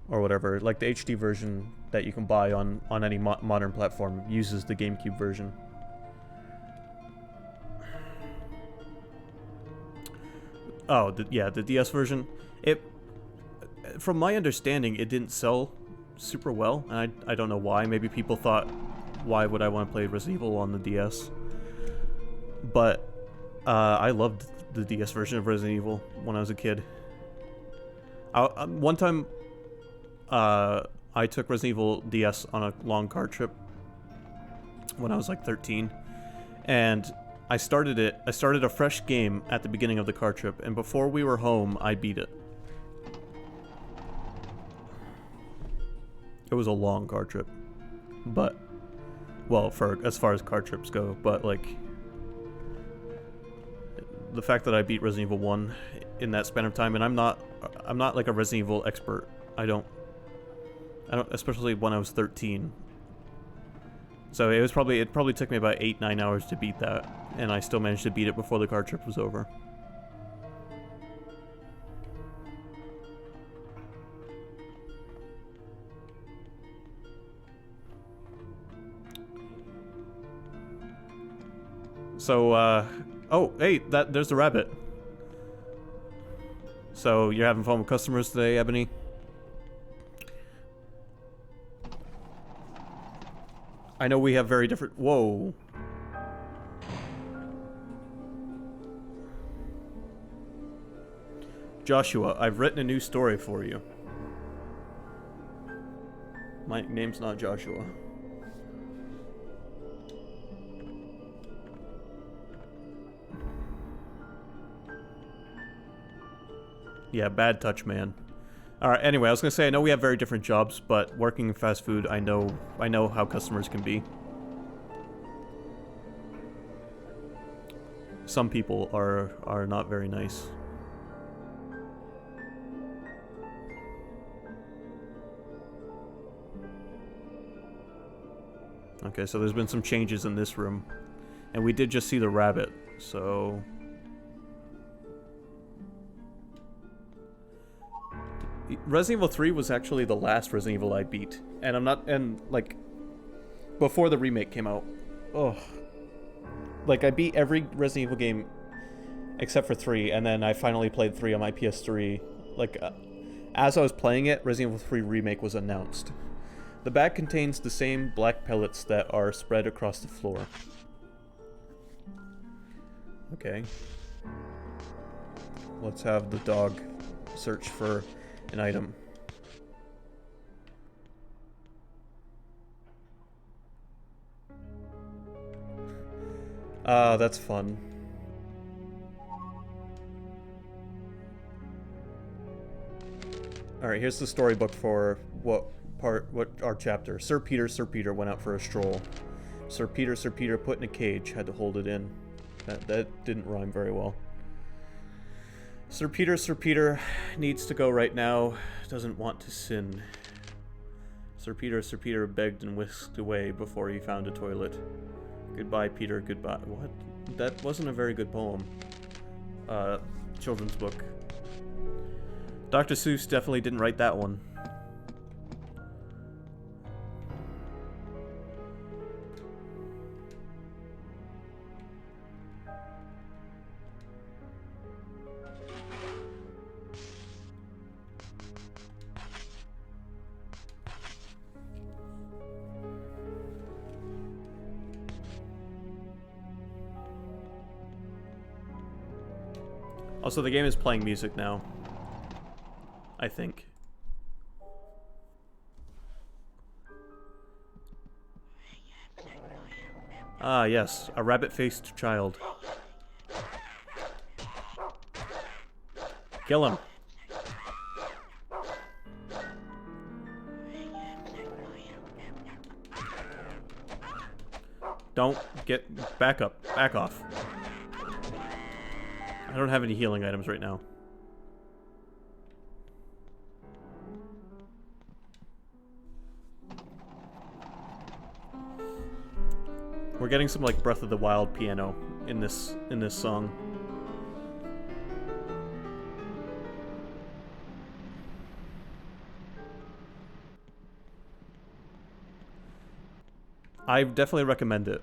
Or whatever. Like the HD version that you can buy on any modern platform uses the GameCube version. Oh, yeah, the DS version. From my understanding, it didn't sell super well, and I don't know why. Maybe people thought, why would I want to play Resident Evil on the DS? But I loved the DS version of Resident Evil when I was a kid. One time, I took Resident Evil DS on a long car trip when I was like 13, and I started a fresh game at the beginning of the car trip, and before we were home, I beat it. It was a long car trip, but, well, as far as car trips go, but like, the fact that I beat Resident Evil 1 in that span of time, and I'm not like a Resident Evil expert. I don't, especially when I was 13. So it probably took me about 8-9 hours to beat that, and I still managed to beat it before the car trip was over. So, oh, hey, there's the rabbit. So, you're having fun with customers today, Ebony? I know we have very different... Whoa. Joshua, I've written a new story for you. My name's not Joshua. Yeah, bad touch, man. Alright, anyway, I was gonna say, I know we have very different jobs, but working in fast food, I know how customers can be. Some people are not very nice. Okay, so there's been some changes in this room. And we did just see the rabbit, so... Resident Evil 3 was actually the last Resident Evil I beat. And like, before the remake came out. Ugh. Like, I beat every Resident Evil game except for 3, and then I finally played 3 on my PS3. Like, as I was playing it, Resident Evil 3 Remake was announced. The bag contains the same black pellets that are spread across the floor. Okay. Let's have the dog search for an item. That's fun. Alright, here's the storybook for what our chapter. Sir Peter went out for a stroll. Sir Peter put in a cage, had to hold it in. That didn't rhyme very well. Sir Peter needs to go right now, doesn't want to sin. Sir Peter begged and whisked away before he found a toilet. Goodbye, Peter, goodbye. What? That wasn't a very good poem. Children's book. Dr. Seuss definitely didn't write that one. Also, the game is playing music now. I think. Ah, yes. A rabbit-faced child. Kill him. Don't get... Back up. Back off. I don't have any healing items right now. We're getting some like Breath of the Wild piano in this song. I definitely recommend it.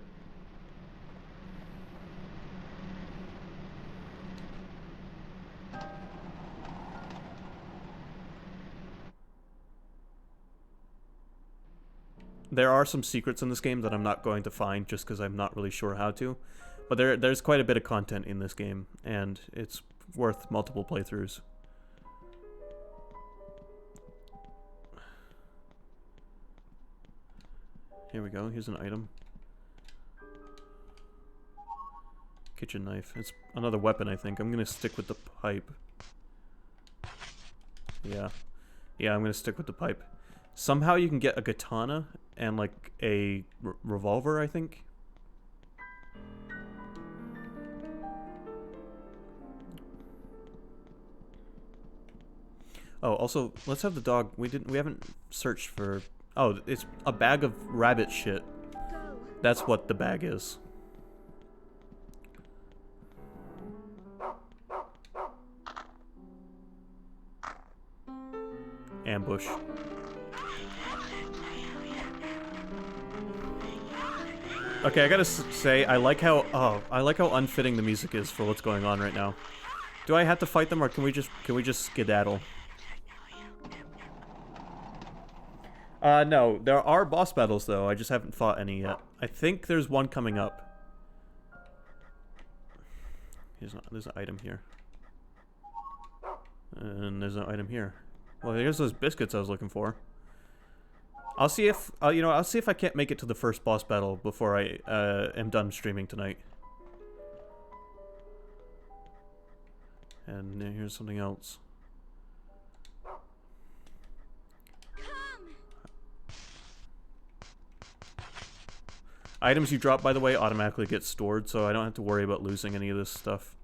There are some secrets in this game that I'm not going to find just because I'm not really sure how to. But there's quite a bit of content in this game, and it's worth multiple playthroughs. Here we go, here's an item. Kitchen knife. It's another weapon, I think. I'm gonna stick with the pipe. Yeah. Yeah, I'm gonna stick with the pipe. Somehow you can get a katana and like a revolver, I think. Oh, also, let's have the dog. We haven't searched for. Oh, it's a bag of rabbit shit. That's what the bag is. Ambush. Okay, I gotta say, I like how unfitting the music is for what's going on right now. Do I have to fight them, or can we just skedaddle? No, there are boss battles though. I just haven't fought any yet. I think there's one coming up. There's an item here, and there's an item here. Well, here's those biscuits I was looking for. I'll see if I'll see if I can't make it to the first boss battle before I am done streaming tonight. And here's something else. Items you drop, by the way, automatically get stored, so I don't have to worry about losing any of this stuff.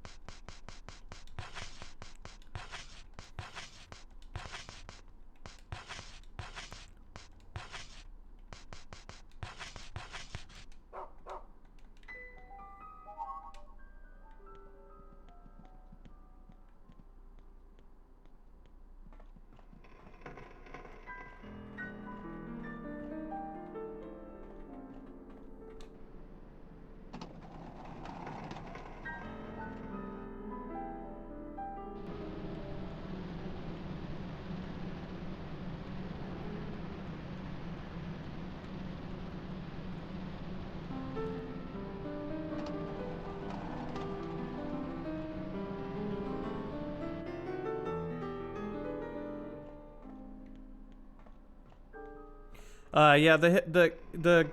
Yeah, the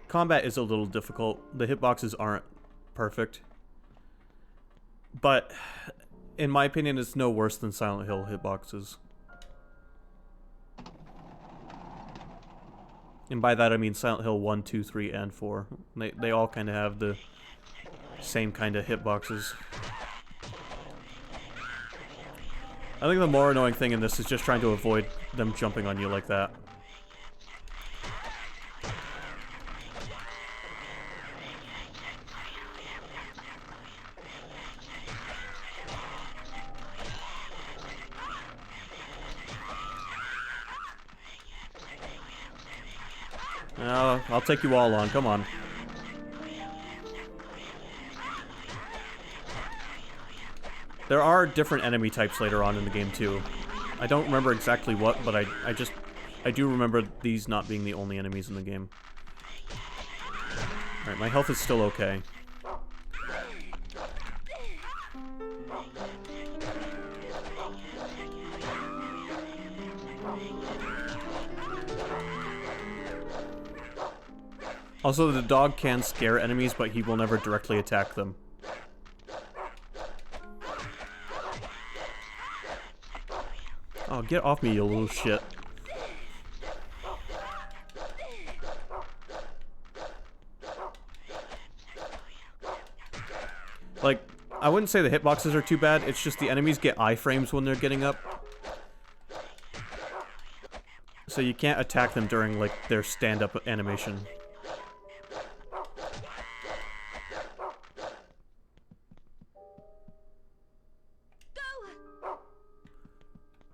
combat is a little difficult. The hitboxes aren't perfect. But in my opinion, it's no worse than Silent Hill hitboxes. And by that I mean Silent Hill 1, 2, 3, and 4. They all kind of have the same kind of hitboxes. I think the more annoying thing in this is just trying to avoid them jumping on you like that. I'll take you all on, come on. There are different enemy types later on in the game too. I don't remember exactly what, but I do remember these not being the only enemies in the game. Alright, my health is still okay. Also, the dog can scare enemies, but he will never directly attack them. Oh, get off me, you little shit. Like, I wouldn't say the hitboxes are too bad, it's just the enemies get iframes when they're getting up. So you can't attack them during, like, their stand-up animation.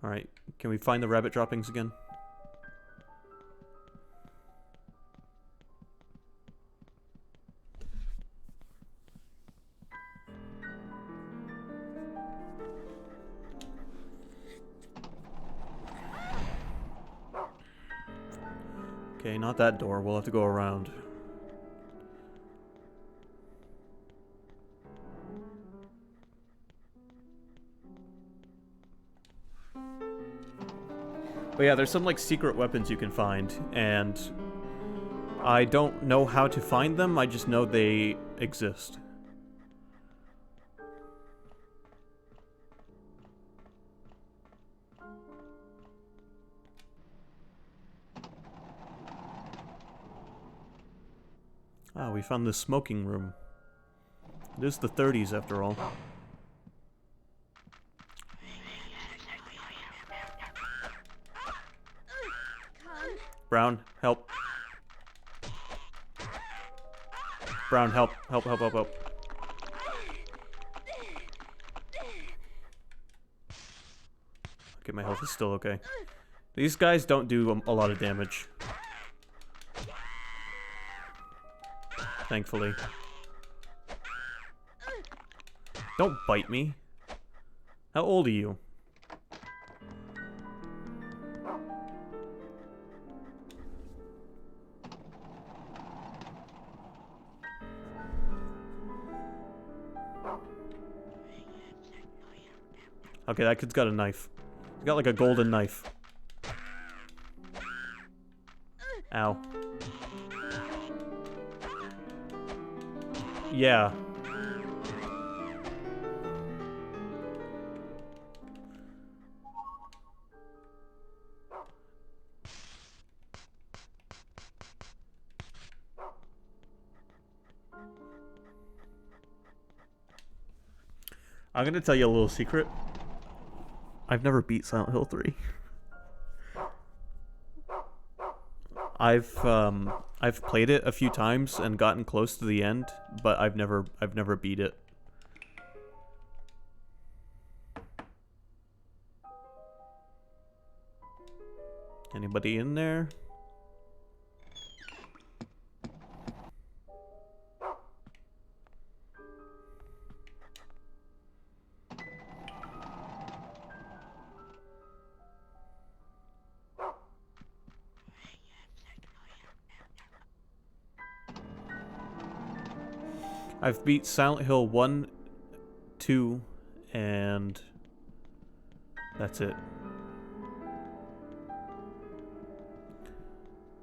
Alright, can we find the rabbit droppings again? Okay, not that door. We'll have to go around. But yeah, there's some like secret weapons you can find, and I don't know how to find them, I just know they exist. Ah, we found this smoking room. It is the 30s after all. Brown, help. Brown, help. Help, help, help, help. Okay, my health is still okay. These guys don't do a lot of damage. Thankfully. Don't bite me. How old are you? Okay, that kid's got a knife. He's got like a golden knife. Ow. Yeah. I'm gonna tell you a little secret. I've never beat Silent Hill 3. I've played it a few times and gotten close to the end, but I've never beat it. Anybody in there? I've beat Silent Hill 1, 2, and that's it.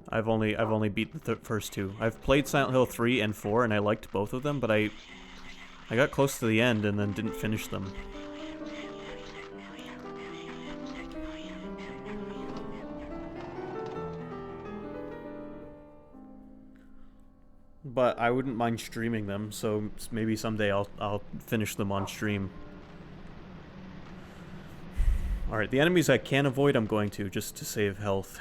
I've only beat the first two. I've played Silent Hill 3 and 4 and I liked both of them, but I got close to the end and then didn't finish them. But I wouldn't mind streaming them, so maybe someday I'll finish them on stream. Alright, the enemies I can avoid, I'm going to, just to save health.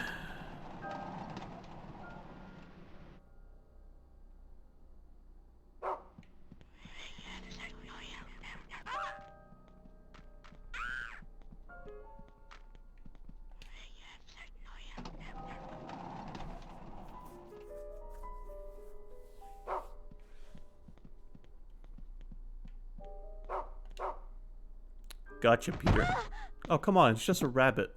Gotcha, Peter. Oh, come on, it's just a rabbit.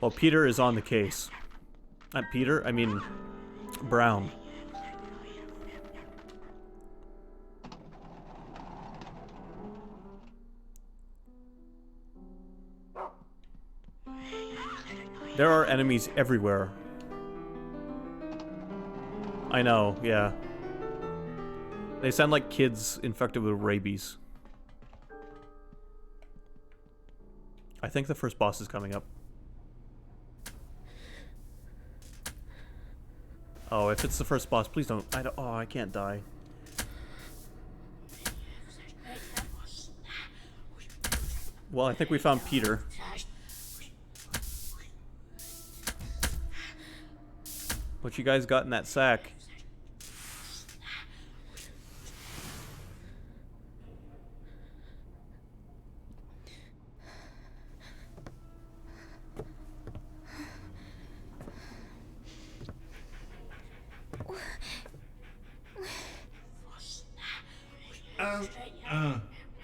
Well, Peter is on the case. Not Peter, I mean Brown. There are enemies everywhere. I know, yeah. They sound like kids infected with rabies. I think the first boss is coming up. Oh, if it's the first boss, please don't. Oh, I can't die. Well, I think we found Peter. What you guys got in that sack?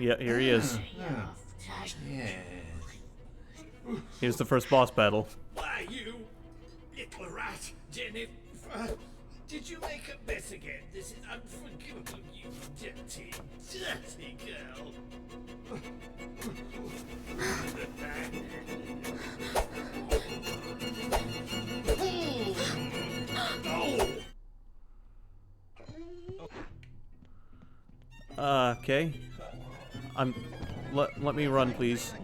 Yeah, here he is. Here's the first boss battle. Why, you little rat, Jennifer? Did you make a mess again? This is unforgivable, you dirty, dirty girl. Okay. Let me run, please.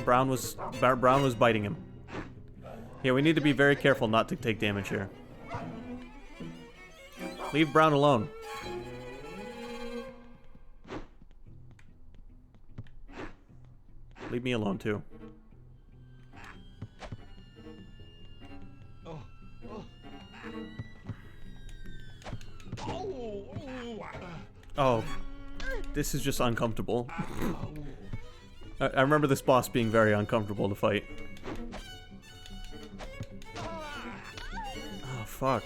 Brown was biting him. Yeah, we need to be very careful not to take damage here. Leave Brown alone. Leave me alone too. Oh, this is just uncomfortable. I remember this boss being very uncomfortable to fight. Oh, fuck.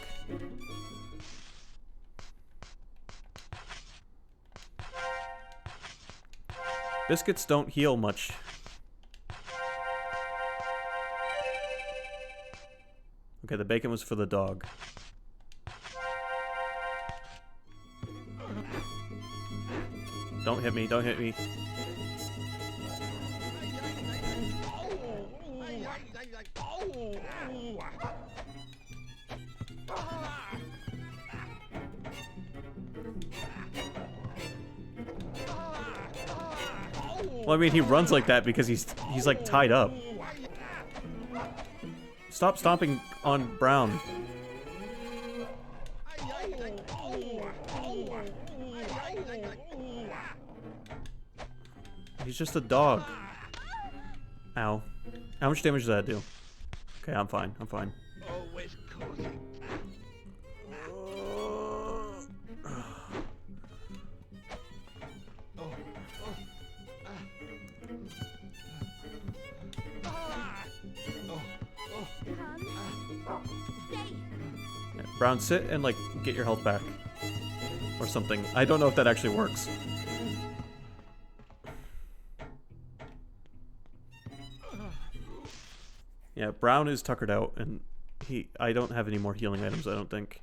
Biscuits don't heal much. Okay, the bacon was for the dog. Don't hit me, don't hit me. Well, I mean, he runs like that because he's like tied up. Stop stomping on Brown. He's just a dog. Ow. How much damage does that do? Okay, I'm fine. I'm fine. Always cozy. Brown, sit and, like, get your health back. Or something. I don't know if that actually works. Yeah, Brown is tuckered out, and I don't have any more healing items, I don't think.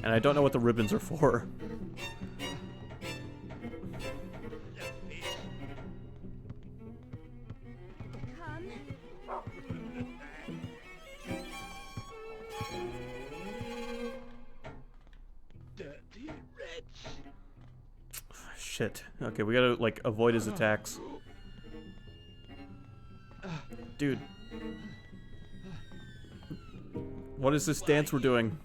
And I don't know what the ribbons are for. Shit. Okay, we gotta, like, avoid his attacks. Dude. What is this dance we're doing?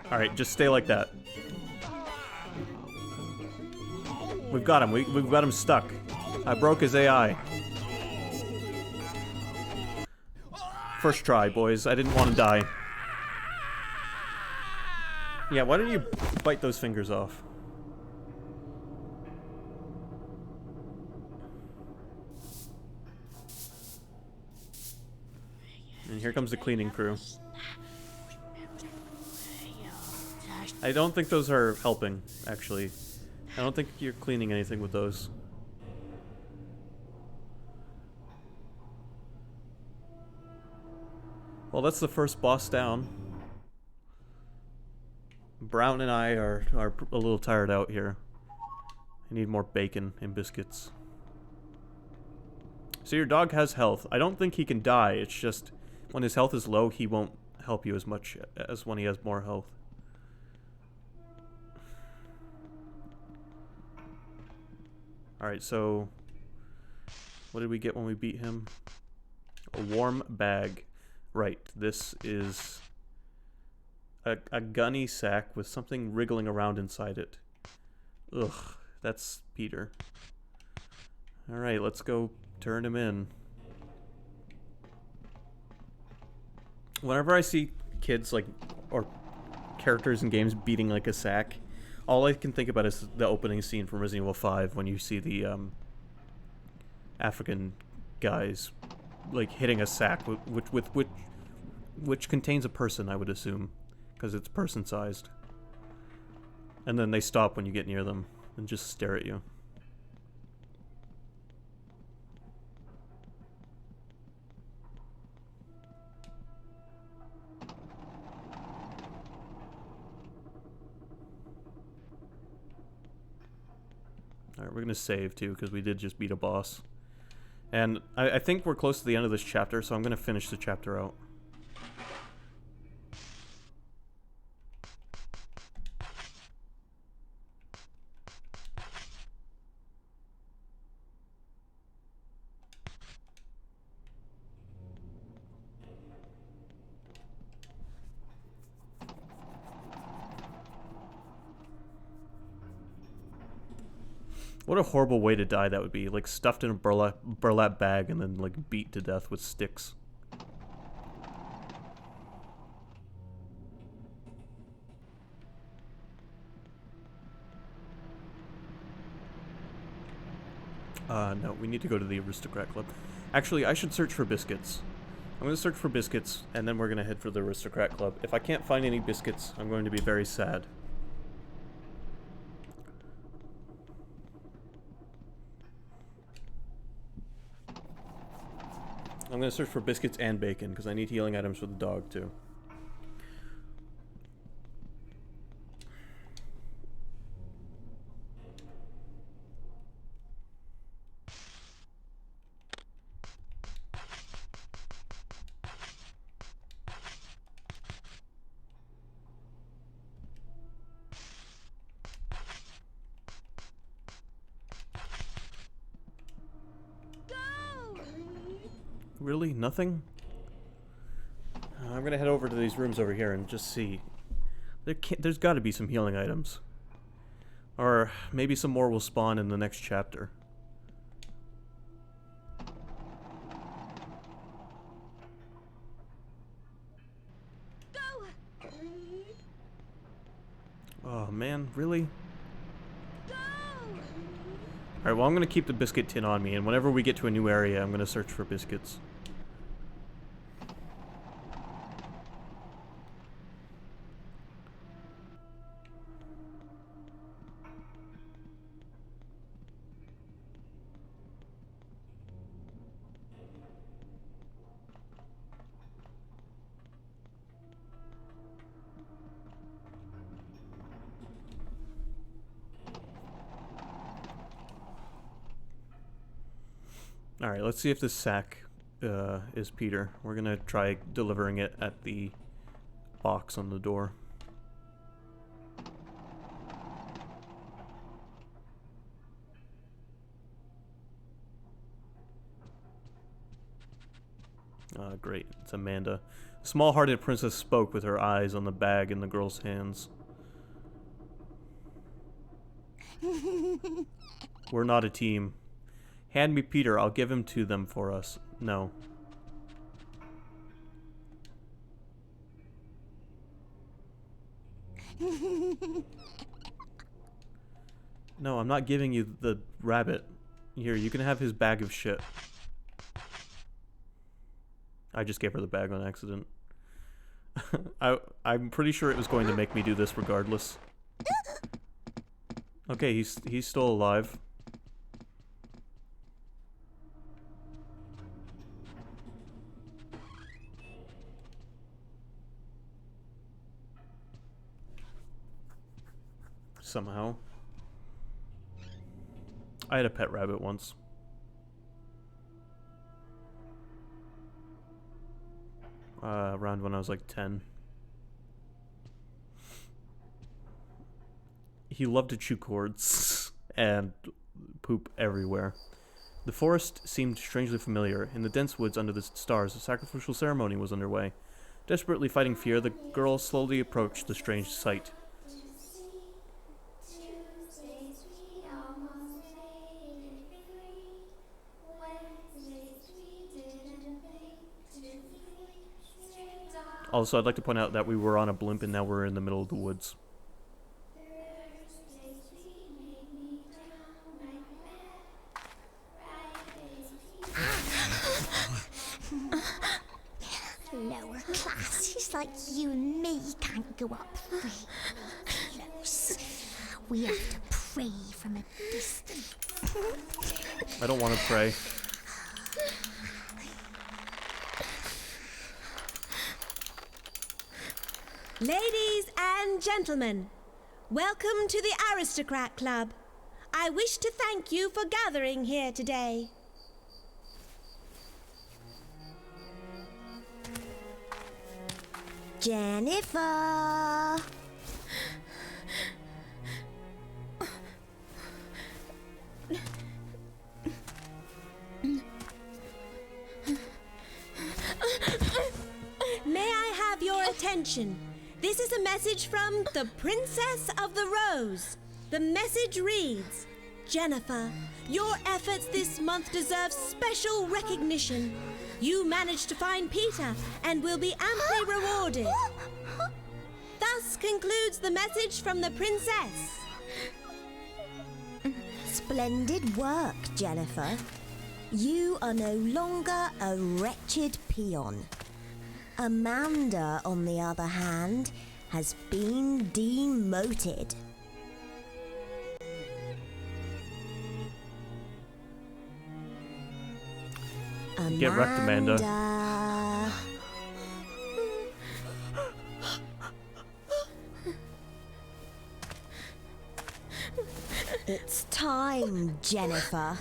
Alright, just stay like that. We've got him. We've got him stuck. I broke his AI. First try, boys. I didn't want to die. Yeah, why don't you bite those fingers off? And here comes the cleaning crew. I don't think those are helping, actually. I don't think you're cleaning anything with those. Well, that's the first boss down. Brown and I are a little tired out here. I need more bacon and biscuits. So your dog has health. I don't think he can die. It's just when his health is low, he won't help you as much as when he has more health. Alright, so what did we get when we beat him? A warm bag. Right, this is a gunny sack with something wriggling around inside it. Ugh, that's Peter. Alright, let's go turn him in. Whenever I see kids, like, or characters in games beating, like, a sack, all I can think about is the opening scene from Resident Evil 5 when you see the, African guys, like, hitting a sack which contains a person, I would assume, because it's person-sized. And then they stop when you get near them and just stare at you. Alright, we're gonna save too, because we did just beat a boss. And I think we're close to the end of this chapter, so I'm gonna finish the chapter out. What a horrible way to die that would be. Like, stuffed in a burlap bag and then, like, beat to death with sticks. No, we need to go to the Aristocrat Club. Actually, I should search for biscuits. I'm going to search for biscuits, and then we're going to head for the Aristocrat Club. If I can't find any biscuits, I'm going to be very sad. I'm going to search for biscuits and bacon, because I need healing items for the dog, too. Really? Nothing? I'm gonna head over to these rooms over here and just see. There's gotta be some healing items. Or maybe some more will spawn in the next chapter. Go! Oh man, really? Go! Alright, well I'm gonna keep the biscuit tin on me, and whenever we get to a new area, I'm gonna search for biscuits. Alright, let's see if this sack is Peter. We're gonna try delivering it at the box on the door. Great. It's Amanda. The small-hearted princess spoke with her eyes on the bag in the girl's hands. We're not a team. Hand me Peter, I'll give him to them for us. No. No, I'm not giving you the rabbit. Here, you can have his bag of shit. I just gave her the bag on accident. I'm pretty sure it was going to make me do this regardless. Okay, he's still alive. Somehow. I had a pet rabbit once. Around when I was like 10. He loved to chew cords and poop everywhere. The forest seemed strangely familiar. In the dense woods under the stars, a sacrificial ceremony was underway. Desperately fighting fear, the girl slowly approached the strange sight. Also, I'd like to point out that we were on a blimp and now we're in the middle of the woods. Lower classes like you and me can't go up very close. We have to pray from a distance. I don't want to pray. Ladies and gentlemen, welcome to the Aristocrat Club. I wish to thank you for gathering here today. Jennifer! May I have your attention? This is a message from the Princess of the Rose. The message reads, Jennifer, your efforts this month deserve special recognition. You managed to find Peter and will be amply rewarded. Thus concludes the message from the princess. Splendid work, Jennifer. You are no longer a wretched peon. Amanda, on the other hand, has been demoted. Get wrecked, Amanda. It's time, Jennifer.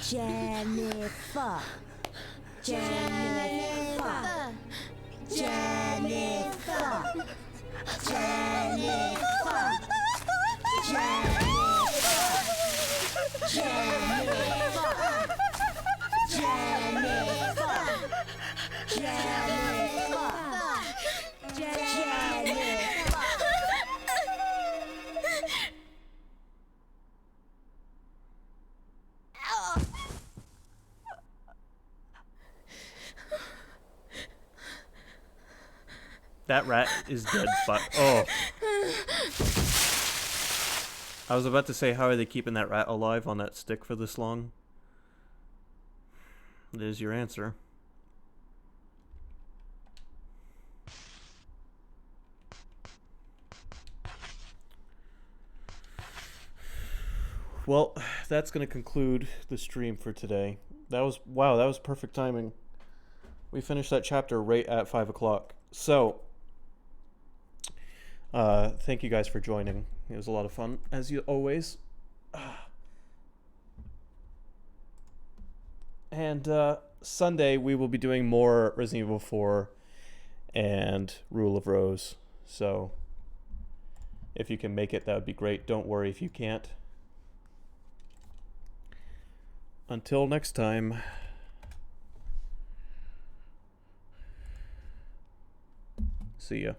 Jennifer. Jennifer. Jennifer. Jennifer. Jennifer. Jennifer. That rat is dead, but oh. I was about to say, how are they keeping that rat alive on that stick for this long? There's your answer. Well, that's going to conclude the stream for today. That was perfect timing. We finished that chapter right at 5 o'clock. So, thank you guys for joining. It was a lot of fun, as you always. And Sunday, we will be doing more Resident Evil 4 and Rule of Rose. So, if you can make it, that would be great. Don't worry if you can't. Until next time. See ya.